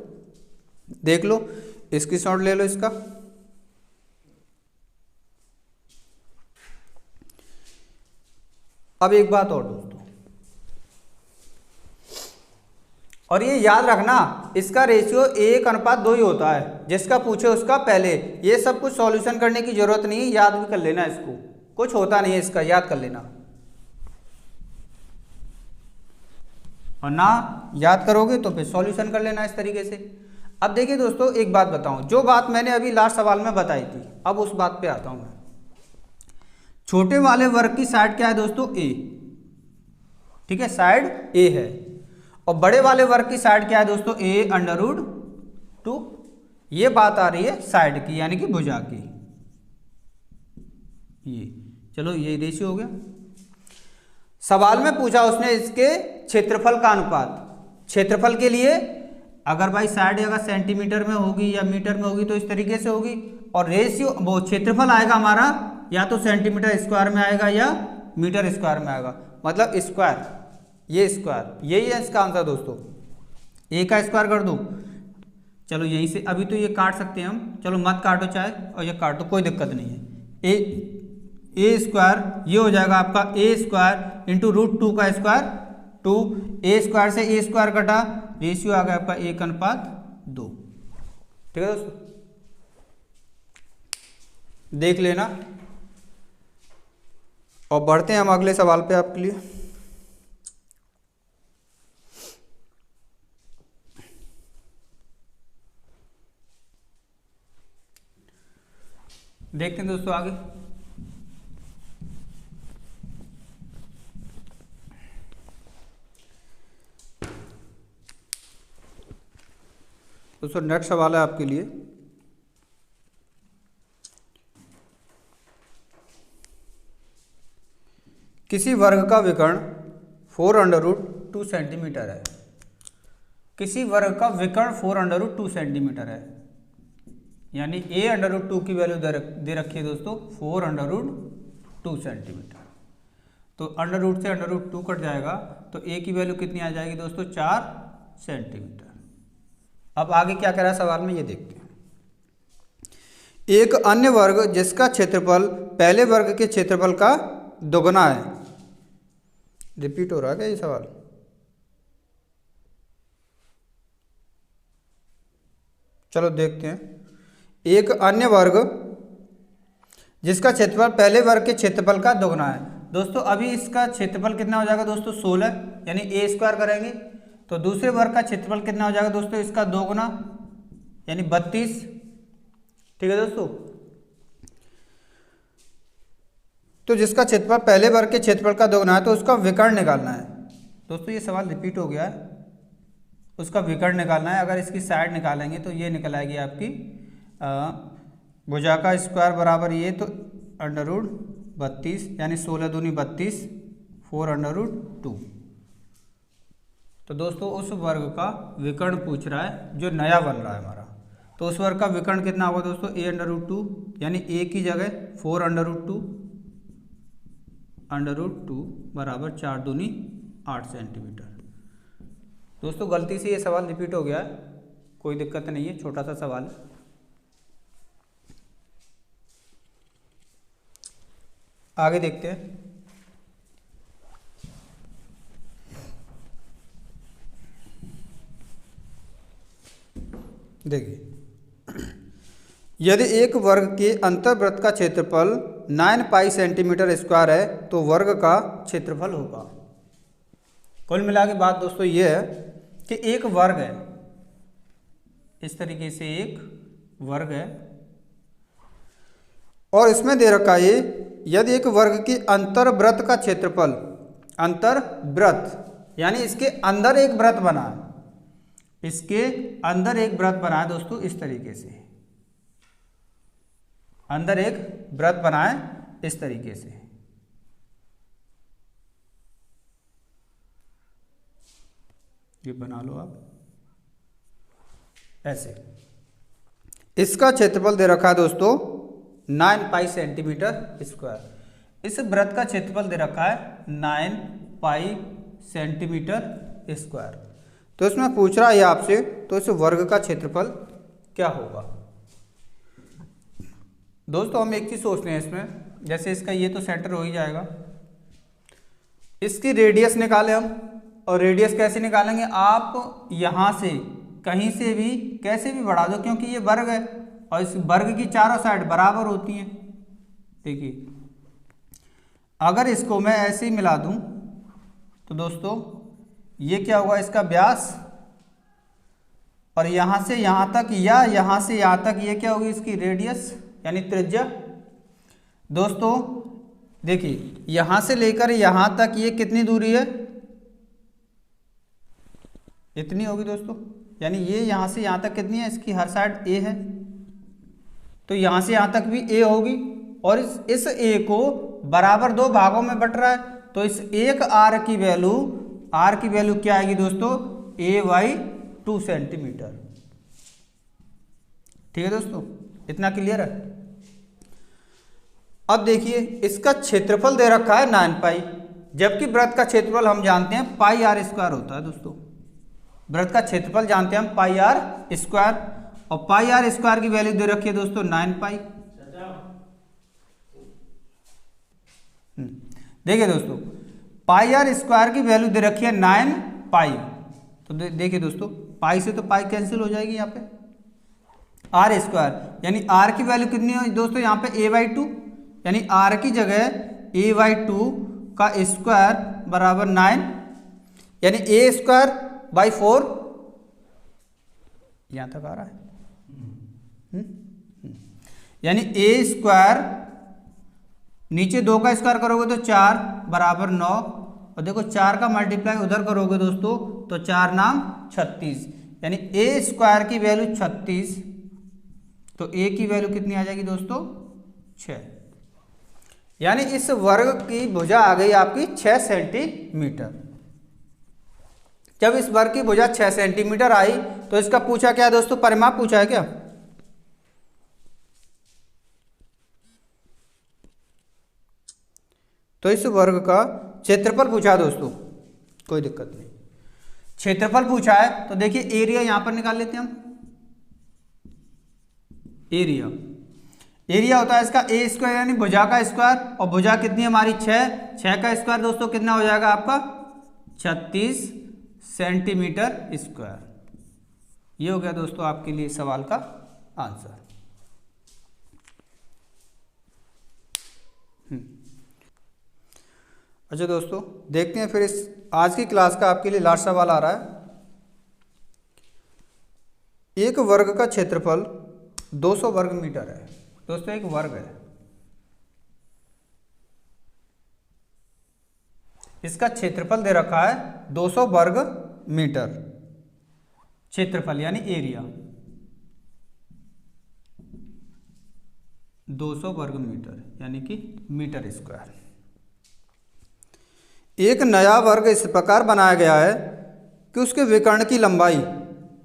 देख लो, स्क्रीनशॉट ले लो इसका। अब एक बात और दोस्तों, और ये याद रखना, इसका रेशियो 1:2 ही होता है, जिसका पूछे उसका पहले। ये सब कुछ सॉल्यूशन करने की जरूरत नहीं है, याद भी कर लेना इसको, कुछ होता नहीं है इसका, याद कर लेना। और ना याद करोगे तो फिर सॉल्यूशन कर लेना इस तरीके से। अब देखिए दोस्तों, एक बात बताऊं, जो बात मैंने अभी लास्ट सवाल में बताई थी, अब उस बात पे आता हूं मैं। छोटे वाले वर्ग की साइड क्या है दोस्तों, ए, ठीक है, साइड ए है। और बड़े वाले वर्ग की साइड क्या है दोस्तों, a√2। ये बात आ रही है साइड की, यानी कि भुजा की। ये चलो, ये रेशियो हो गया। सवाल में पूछा उसने इसके क्षेत्रफल का अनुपात। क्षेत्रफल के लिए अगर भाई साइड अगर सेंटीमीटर में होगी या मीटर में होगी तो इस तरीके से होगी, और रेशियो वो क्षेत्रफल आएगा हमारा या तो सेंटीमीटर स्क्वायर में आएगा या मीटर स्क्वायर में आएगा, मतलब स्क्वायर, ये स्क्वायर, यही है इसका आंसर दोस्तों। ए का स्क्वायर कर दो, चलो यहीं से, अभी तो ये काट सकते हैं हम, चलो मत काटो चाहे, और ये काटो, कोई दिक्कत नहीं है। ए स्क्वायर ये हो जाएगा आपका ए स्क्वायर इंटू √2 का स्क्वायर, 2 ए स्क्वायर से ए स्क्वायर कटा, रेशियो आ गया आपका 1:2। ठीक है दोस्तों, देख लेना। और बढ़ते हैं हम अगले सवाल पे आपके लिए। देखते हैं दोस्तों आगे। दोस्तों नेक्स्ट सवाल है आपके लिए, किसी वर्ग का विकर्ण 4√2 सेंटीमीटर है। किसी वर्ग का विकर्ण 4√2 सेंटीमीटर है, यानी a√2 की वैल्यू दे रखी है दोस्तों 4√2 सेंटीमीटर। तो √√ से √2 कट जाएगा, तो a की वैल्यू कितनी आ जाएगी दोस्तों, 4 सेंटीमीटर। अब आगे क्या कह रहा है सवाल में, ये देखते हैं। एक अन्य वर्ग जिसका क्षेत्रफल पहले वर्ग के क्षेत्रफल का दोगुना है। रिपीट हो रहा है क्या ये सवाल? चलो देखते हैं। एक अन्य वर्ग जिसका क्षेत्रफल पहले वर्ग के क्षेत्रफल का दोगुना है। दोस्तों अभी इसका क्षेत्रफल कितना हो जाएगा दोस्तों, 16, यानी ए स्क्वायर करेंगे तो दूसरे वर्ग का क्षेत्रफल कितना हो जाएगा दोस्तों, इसका दोगुना यानी 32। ठीक है दोस्तों, तो जिसका क्षेत्रफल पहले वर्ग के क्षेत्रफल का दोगुना है तो उसका विकर्ण निकालना है। दोस्तों ये सवाल रिपीट हो गया है, उसका विकर्ण निकालना है। अगर इसकी साइड निकालेंगे तो ये निकल आएगी आपकी भुजा का स्क्वायर बराबर ये, तो √32 यानी 16 दूनी 32, 4√2। तो दोस्तों उस वर्ग का विकर्ण पूछ रहा है जो नया बन रहा है हमारा, तो उस वर्ग का विकर्ण कितना होगा दोस्तों, a√2 यानी a की जगह 4√2 बराबर 4 दूनी 8 सेंटीमीटर। दोस्तों गलती से ये सवाल रिपीट हो गया है, कोई दिक्कत नहीं है, छोटा सा सवाल है। आगे देखते हैं। देखिए, यदि एक वर्ग के अंतर्वृत्त का क्षेत्रफल 9 पाई सेंटीमीटर स्क्वायर है तो वर्ग का क्षेत्रफल होगा। कुल मिला के बात दोस्तों ये है कि एक वर्ग है, इस तरीके से एक वर्ग है और इसमें दे रखा है यदि एक वर्ग के अंतर्वृत्त का क्षेत्रफल, अंतर्वृत्त यानी इसके अंदर एक वृत्त बना है, इसके अंदर एक वृत्त बना है दोस्तों, इस तरीके से अंदर एक वृत्त बना है इस तरीके से। ये बना लो आप ऐसे। इसका क्षेत्रफल दे रखा है दोस्तों 9 पाई सेंटीमीटर स्क्वायर। इस वृत्त का क्षेत्रफल दे रखा है 9 पाई सेंटीमीटर स्क्वायर। तो इसमें पूछ रहा है आपसे, तो इस वर्ग का क्षेत्रफल क्या होगा। दोस्तों हम एक चीज सोचते हैं इसमें, जैसे इसका ये तो सेंटर हो ही जाएगा, इसकी रेडियस निकालें हम। और रेडियस कैसे निकालेंगे, आप यहां से कहीं से भी कैसे भी बढ़ा दो, क्योंकि ये वर्ग है और इस वर्ग की चारों साइड बराबर होती हैं। देखिए अगर इसको मैं ऐसे ही मिला दूं तो दोस्तों ये क्या होगा, इसका व्यास, और यहां से यहां तक या यहां से यहां तक ये क्या होगी, इसकी रेडियस यानी त्रिज्या। दोस्तों देखिए यहां से लेकर यहां तक ये कितनी दूरी है, इतनी होगी दोस्तों। यानी ये यहां से यहां तक कितनी है, इसकी हर साइड ए है, तो यहां से यहां तक भी ए होगी। और इस ए को बराबर 2 भागों में बट रहा है, तो इस एक आर की वैल्यू क्या आएगी दोस्तों, a/2 सेंटीमीटर। ठीक है दोस्तों, इतना क्लियर है। अब देखिए इसका क्षेत्रफल दे रखा है 9 पाई, जबकि वृत्त का क्षेत्रफल हम जानते हैं पाई आर स्क्वायर होता है दोस्तों। वृत्त का क्षेत्रफल जानते हैं हम पाई आर स्क्वायर, और पाई आर स्क्वायर की वैल्यू दे रखी है दोस्तों 9 पाई। देखिए दोस्तों पाई आर स्क्वायर की वैल्यू दे रखी है 9 पाई। तो देखिए दोस्तों पाई से तो पाई कैंसिल हो जाएगी यहाँ पे, आर स्क्वायर यानी आर की वैल्यू कितनी है दोस्तों, यहाँ पे a/2, यानी आर की जगह a/2 का स्क्वायर बराबर 9, यानी a²/4 यहाँ तक आ रहा है। यानी a² नीचे 2 का स्क्वायर करोगे तो 4 बराबर 9, और देखो 4 का मल्टीप्लाई उधर करोगे दोस्तों तो 4 नाम 36, यानी a² की वैल्यू 36, तो a की वैल्यू कितनी आ जाएगी दोस्तों 6। यानी इस वर्ग की भुजा आ गई आपकी 6 सेंटीमीटर। जब इस वर्ग की भुजा 6 सेंटीमीटर आई तो इसका पूछा क्या दोस्तों, परिमाप पूछा है क्या। तो इस वर्ग का क्षेत्रफल पूछा है दोस्तों, कोई दिक्कत नहीं, क्षेत्रफल पूछा है। तो देखिए एरिया यहां पर निकाल लेते हैं हम। एरिया होता है इसका a² यानी भुजा का स्क्वायर, और भुजा कितनी है हमारी 6 का स्क्वायर दोस्तों कितना हो जाएगा आपका 36 सेंटीमीटर स्क्वायर। ये हो गया दोस्तों आपके लिए सवाल का आंसर। अच्छा दोस्तों देखते हैं फिर इस आज की क्लास का आपके लिए लास्ट सवाल आ रहा है। एक वर्ग का क्षेत्रफल 200 वर्ग मीटर है दोस्तों, एक वर्ग है, इसका क्षेत्रफल दे रखा है 200 वर्ग मीटर, क्षेत्रफल यानी एरिया 200 वर्ग मीटर यानी कि मीटर स्क्वायर। एक नया वर्ग इस प्रकार बनाया गया है कि उसके विकर्ण की लंबाई,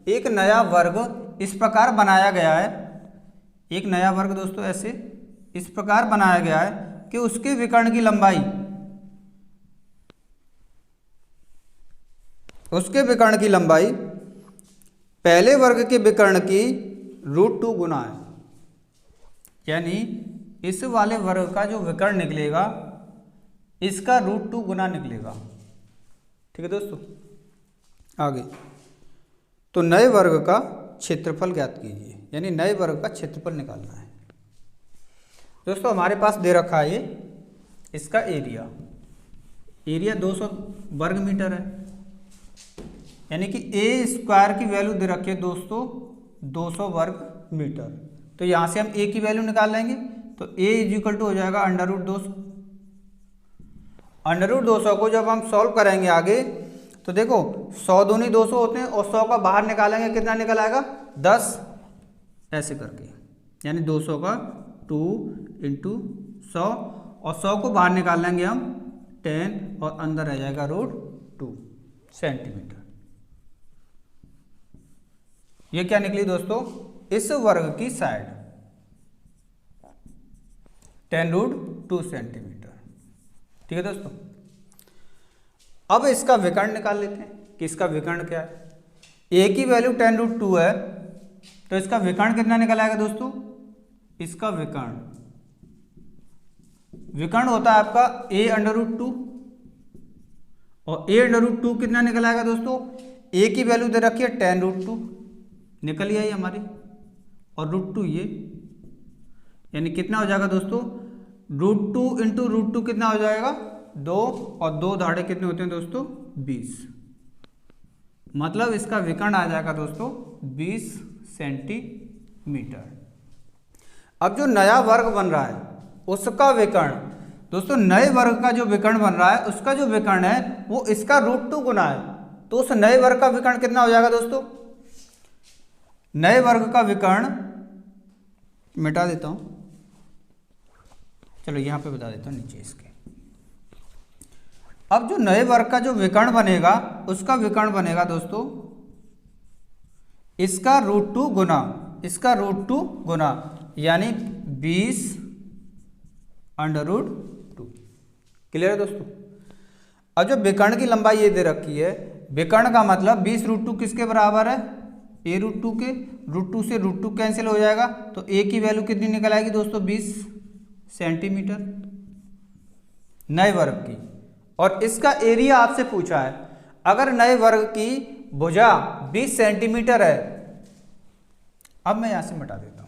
एक नया वर्ग इस प्रकार बनाया गया है, एक नया वर्ग दोस्तों ऐसे इस प्रकार बनाया गया है कि उसके विकर्ण की लंबाई, उसके विकर्ण की लंबाई पहले वर्ग के विकर्ण की √2 गुना है। यानी इस वाले वर्ग का जो विकर्ण निकलेगा इसका √2 गुना निकलेगा। ठीक है दोस्तों, आगे तो नए वर्ग का क्षेत्रफल ज्ञात कीजिए, यानी नए वर्ग का क्षेत्रफल निकालना है। दोस्तों हमारे पास दे रखा है ये इसका एरिया 200 वर्ग मीटर है, यानी कि a² की वैल्यू दे रखी है दोस्तों 200 वर्ग मीटर। तो यहां से हम a की वैल्यू निकाल लेंगे, तो a = हो जाएगा √200। √200 को जब हम सॉल्व करेंगे आगे तो देखो 100 दूनी 200 होते हैं, और 100 का बाहर निकालेंगे कितना निकल आएगा 10, ऐसे करके, यानी 200 का 2 × 100, और 100 को बाहर निकाल लेंगे हम 10, और अंदर रह जाएगा √2 सेंटीमीटर। ये क्या निकली दोस्तों, इस वर्ग की साइड 10√2 सेंटीमीटर। ठीक है दोस्तों, अब इसका विकर्ण निकाल लेते हैं कि इसका विकर्ण क्या है। ए की वैल्यू 10√2 है, तो इसका विकर्ण कितना निकल आएगा दोस्तों, इसका विकर्ण होता है आपका a√2, और a√2 कितना निकल आएगा दोस्तों, a की वैल्यू दे रखी है 10√2 निकल ही आई हमारी, और √2 ये, यानी कितना हो जाएगा दोस्तों, √2 इंटू √2 कितना हो जाएगा 2, और 2 दाढ़े कितने होते हैं दोस्तों 20, मतलब इसका विकर्ण आ जाएगा दोस्तों 20 सेंटीमीटर। अब जो नया वर्ग बन रहा है उसका विकर्ण दोस्तों, नए वर्ग का जो विकर्ण बन रहा है उसका जो विकर्ण है वो इसका √2 गुना है, तो उस नए वर्ग का विकर्ण कितना हो जाएगा दोस्तों, नए वर्ग का विकर्ण मिटा देता हूं, चलो यहां पे बता देता हूं नीचे इसके। अब जो नए वर्ग का जो विकर्ण बनेगा उसका विकर्ण बनेगा दोस्तों इसका √2 गुना, इसका √2 गुना, यानी 20√2। क्लियर है दोस्तों। अब जो विकर्ण की लंबाई ये दे रखी है, विकर्ण का मतलब 20√2 किसके बराबर है, a√2 के, √2 से √2 कैंसिल हो जाएगा, तो a की वैल्यू कितनी निकल आएगी दोस्तों 20 सेंटीमीटर नए वर्ग की। और इसका एरिया आपसे पूछा है, अगर नए वर्ग की भुजा 20 सेंटीमीटर है, अब मैं यहां से मिटा देता हूं,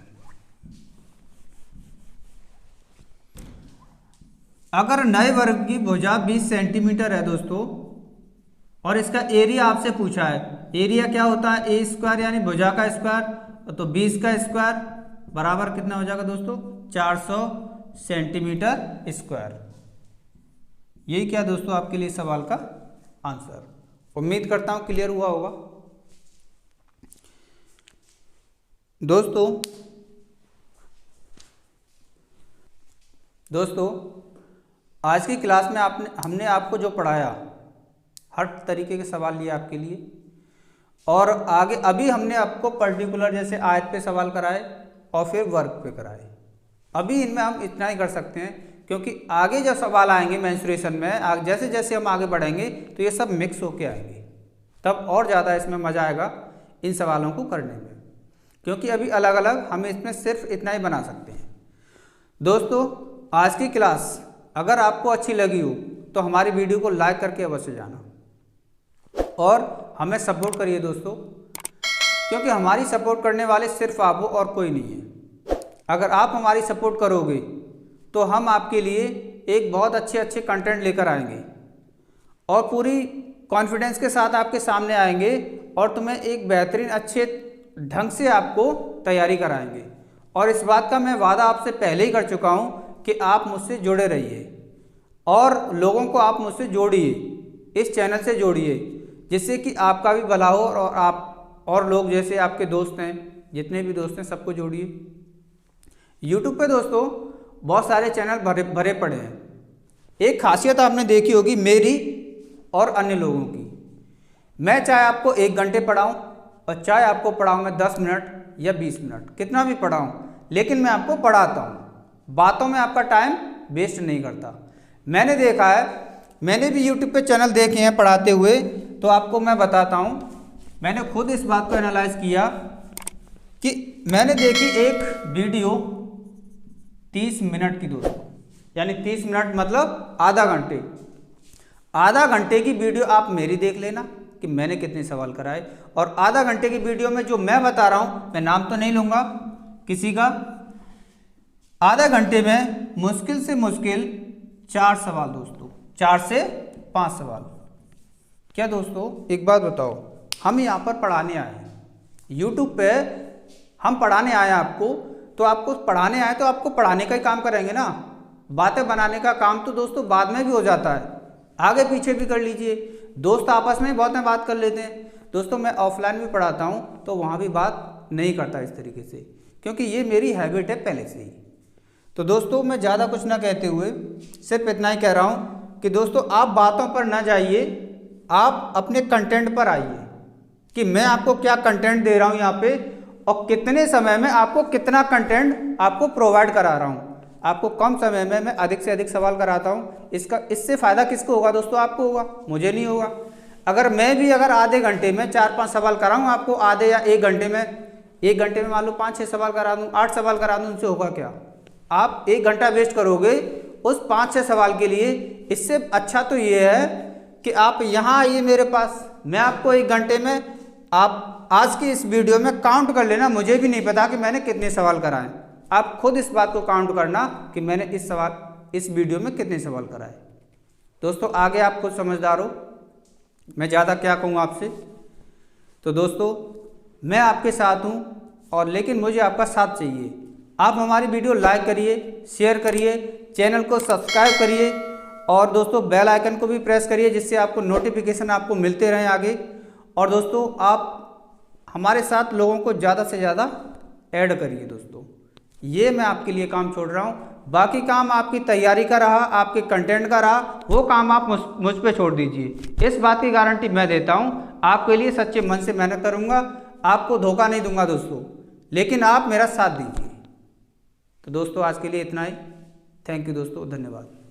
अगर नए वर्ग की भुजा 20 सेंटीमीटर है दोस्तों, और इसका एरिया आपसे पूछा है, एरिया क्या होता है a² यानी भुजा का स्क्वायर, तो 20 का स्क्वायर बराबर कितना हो जाएगा दोस्तों 400 सेंटीमीटर स्क्वायर। यही क्या दोस्तों आपके लिए सवाल का आंसर। उम्मीद करता हूं क्लियर हुआ होगा। दोस्तों आज की क्लास में हमने आपको जो पढ़ाया, हर तरीके के सवाल लिए आपके लिए, और आगे अभी हमने आपको पर्टिकुलर जैसे आयत पे सवाल कराए और फिर वर्ग पे कराए। अभी इनमें हम इतना ही कर सकते हैं, क्योंकि आगे जो सवाल आएंगे मेंस्ट्रुएशन में, जैसे जैसे हम आगे बढ़ेंगे तो ये सब मिक्स होके आएंगे, तब और ज़्यादा इसमें मज़ा आएगा इन सवालों को करने में, क्योंकि अभी अलग अलग हम इसमें सिर्फ इतना ही बना सकते हैं। दोस्तों आज की क्लास अगर आपको अच्छी लगी हो तो हमारी वीडियो को लाइक करके अवश्य जाना, और हमें सपोर्ट करिए दोस्तों, क्योंकि हमारी सपोर्ट करने वाले सिर्फ आप हो और कोई नहीं है। अगर आप हमारी सपोर्ट करोगे तो हम आपके लिए एक बहुत अच्छे कंटेंट लेकर आएंगे, और पूरी कॉन्फिडेंस के साथ आपके सामने आएंगे, और तुम्हें एक बेहतरीन अच्छे ढंग से आपको तैयारी कराएंगे। और इस बात का मैं वादा आपसे पहले ही कर चुका हूँ कि आप मुझसे जुड़े रहिए, और लोगों को आप मुझसे जोड़िए, इस चैनल से जोड़िए, जिससे कि आपका भी भला हो, और आप और लोग जैसे आपके दोस्त हैं, जितने भी दोस्त हैं सबको जोड़िए। यूट्यूब पे दोस्तों बहुत सारे चैनल भरे पड़े हैं। एक खासियत आपने देखी होगी मेरी और अन्य लोगों की, मैं चाहे आपको 1 घंटे पढ़ाऊँ और चाहे आपको पढ़ाऊँ मैं 10 मिनट या 20 मिनट, कितना भी पढ़ाऊँ, लेकिन मैं आपको पढ़ाता हूँ, बातों में आपका टाइम वेस्ट नहीं करता। मैंने देखा है, मैंने भी यूट्यूब पे चैनल देखे हैं पढ़ाते हुए, तो आपको मैं बताता हूँ, मैंने खुद इस बात को एनालाइज किया कि मैंने देखी एक वीडियो 30 मिनट की दोस्तों, यानी 30 मिनट मतलब आधा घंटे की वीडियो आप मेरी देख लेना कि मैंने कितने सवाल कराए, और आधा घंटे की वीडियो में जो मैं बता रहा हूँ, मैं नाम तो नहीं लूँगा किसी का, आधा घंटे में मुश्किल से मुश्किल 4 सवाल दोस्तों, 4 से 5 सवाल। क्या दोस्तों एक बात बताओ, हम यहाँ पर पढ़ाने आए हैं, यूट्यूब पे हम पढ़ाने आए हैं आपको, तो आपको पढ़ाने आए तो आपको पढ़ाने का ही काम करेंगे ना, बातें बनाने का काम तो दोस्तों बाद में भी हो जाता है, आगे पीछे भी कर लीजिए, दोस्त आपस में बहुत बात कर लेते हैं। दोस्तों मैं ऑफलाइन भी पढ़ाता हूँ तो वहाँ भी बात नहीं करता इस तरीके से, क्योंकि ये मेरी हैबिट है पहले से ही। तो दोस्तों मैं ज़्यादा कुछ ना कहते हुए सिर्फ इतना ही कह रहा हूँ कि दोस्तों आप बातों पर ना जाइए, आप अपने कंटेंट पर आइए, कि मैं आपको क्या कंटेंट दे रहा हूँ यहाँ पे और कितने समय में आपको कितना कंटेंट आपको प्रोवाइड करा रहा हूँ। आपको कम समय में मैं अधिक से अधिक सवाल कराता हूँ। इससे फ़ायदा किसको होगा दोस्तों? आपको होगा, मुझे नहीं होगा। अगर मैं भी आधे घंटे में 4-5 सवाल कराऊँ आपको, आधे या 1 घंटे में मान लो 5-6 सवाल करा दूँ, 8 सवाल करा दूँ, उनसे होगा क्या? आप 1 घंटा वेस्ट करोगे उस 5-6 सवाल के लिए। इससे अच्छा तो ये है कि आप यहाँ आइए मेरे पास, मैं आपको 1 घंटे में, आप आज की इस वीडियो में काउंट कर लेना। मुझे भी नहीं पता कि मैंने कितने सवाल कराए, आप खुद इस बात को काउंट करना कि मैंने इस वीडियो में कितने सवाल कराए। दोस्तों आगे आप खुद समझदार हो, मैं ज़्यादा क्या कहूँ आपसे। तो दोस्तों मैं आपके साथ हूँ, और लेकिन मुझे आपका साथ चाहिए। आप हमारी वीडियो लाइक करिए, शेयर करिए, चैनल को सब्सक्राइब करिए, और दोस्तों बेल आइकन को भी प्रेस करिए, जिससे आपको नोटिफिकेशन आपको मिलते रहें आगे। और दोस्तों आप हमारे साथ लोगों को ज़्यादा से ज़्यादा ऐड करिए। दोस्तों ये मैं आपके लिए काम छोड़ रहा हूँ, बाकी काम आपकी तैयारी का रहा, आपके कंटेंट का रहा, वो काम आप मुझ पे छोड़ दीजिए। इस बात की गारंटी मैं देता हूँ, आपके लिए सच्चे मन से मेहनत करूँगा, आपको धोखा नहीं दूंगा दोस्तों, लेकिन आप मेरा साथ दीजिए। तो दोस्तों आज के लिए इतना ही। थैंक यू दोस्तों, धन्यवाद।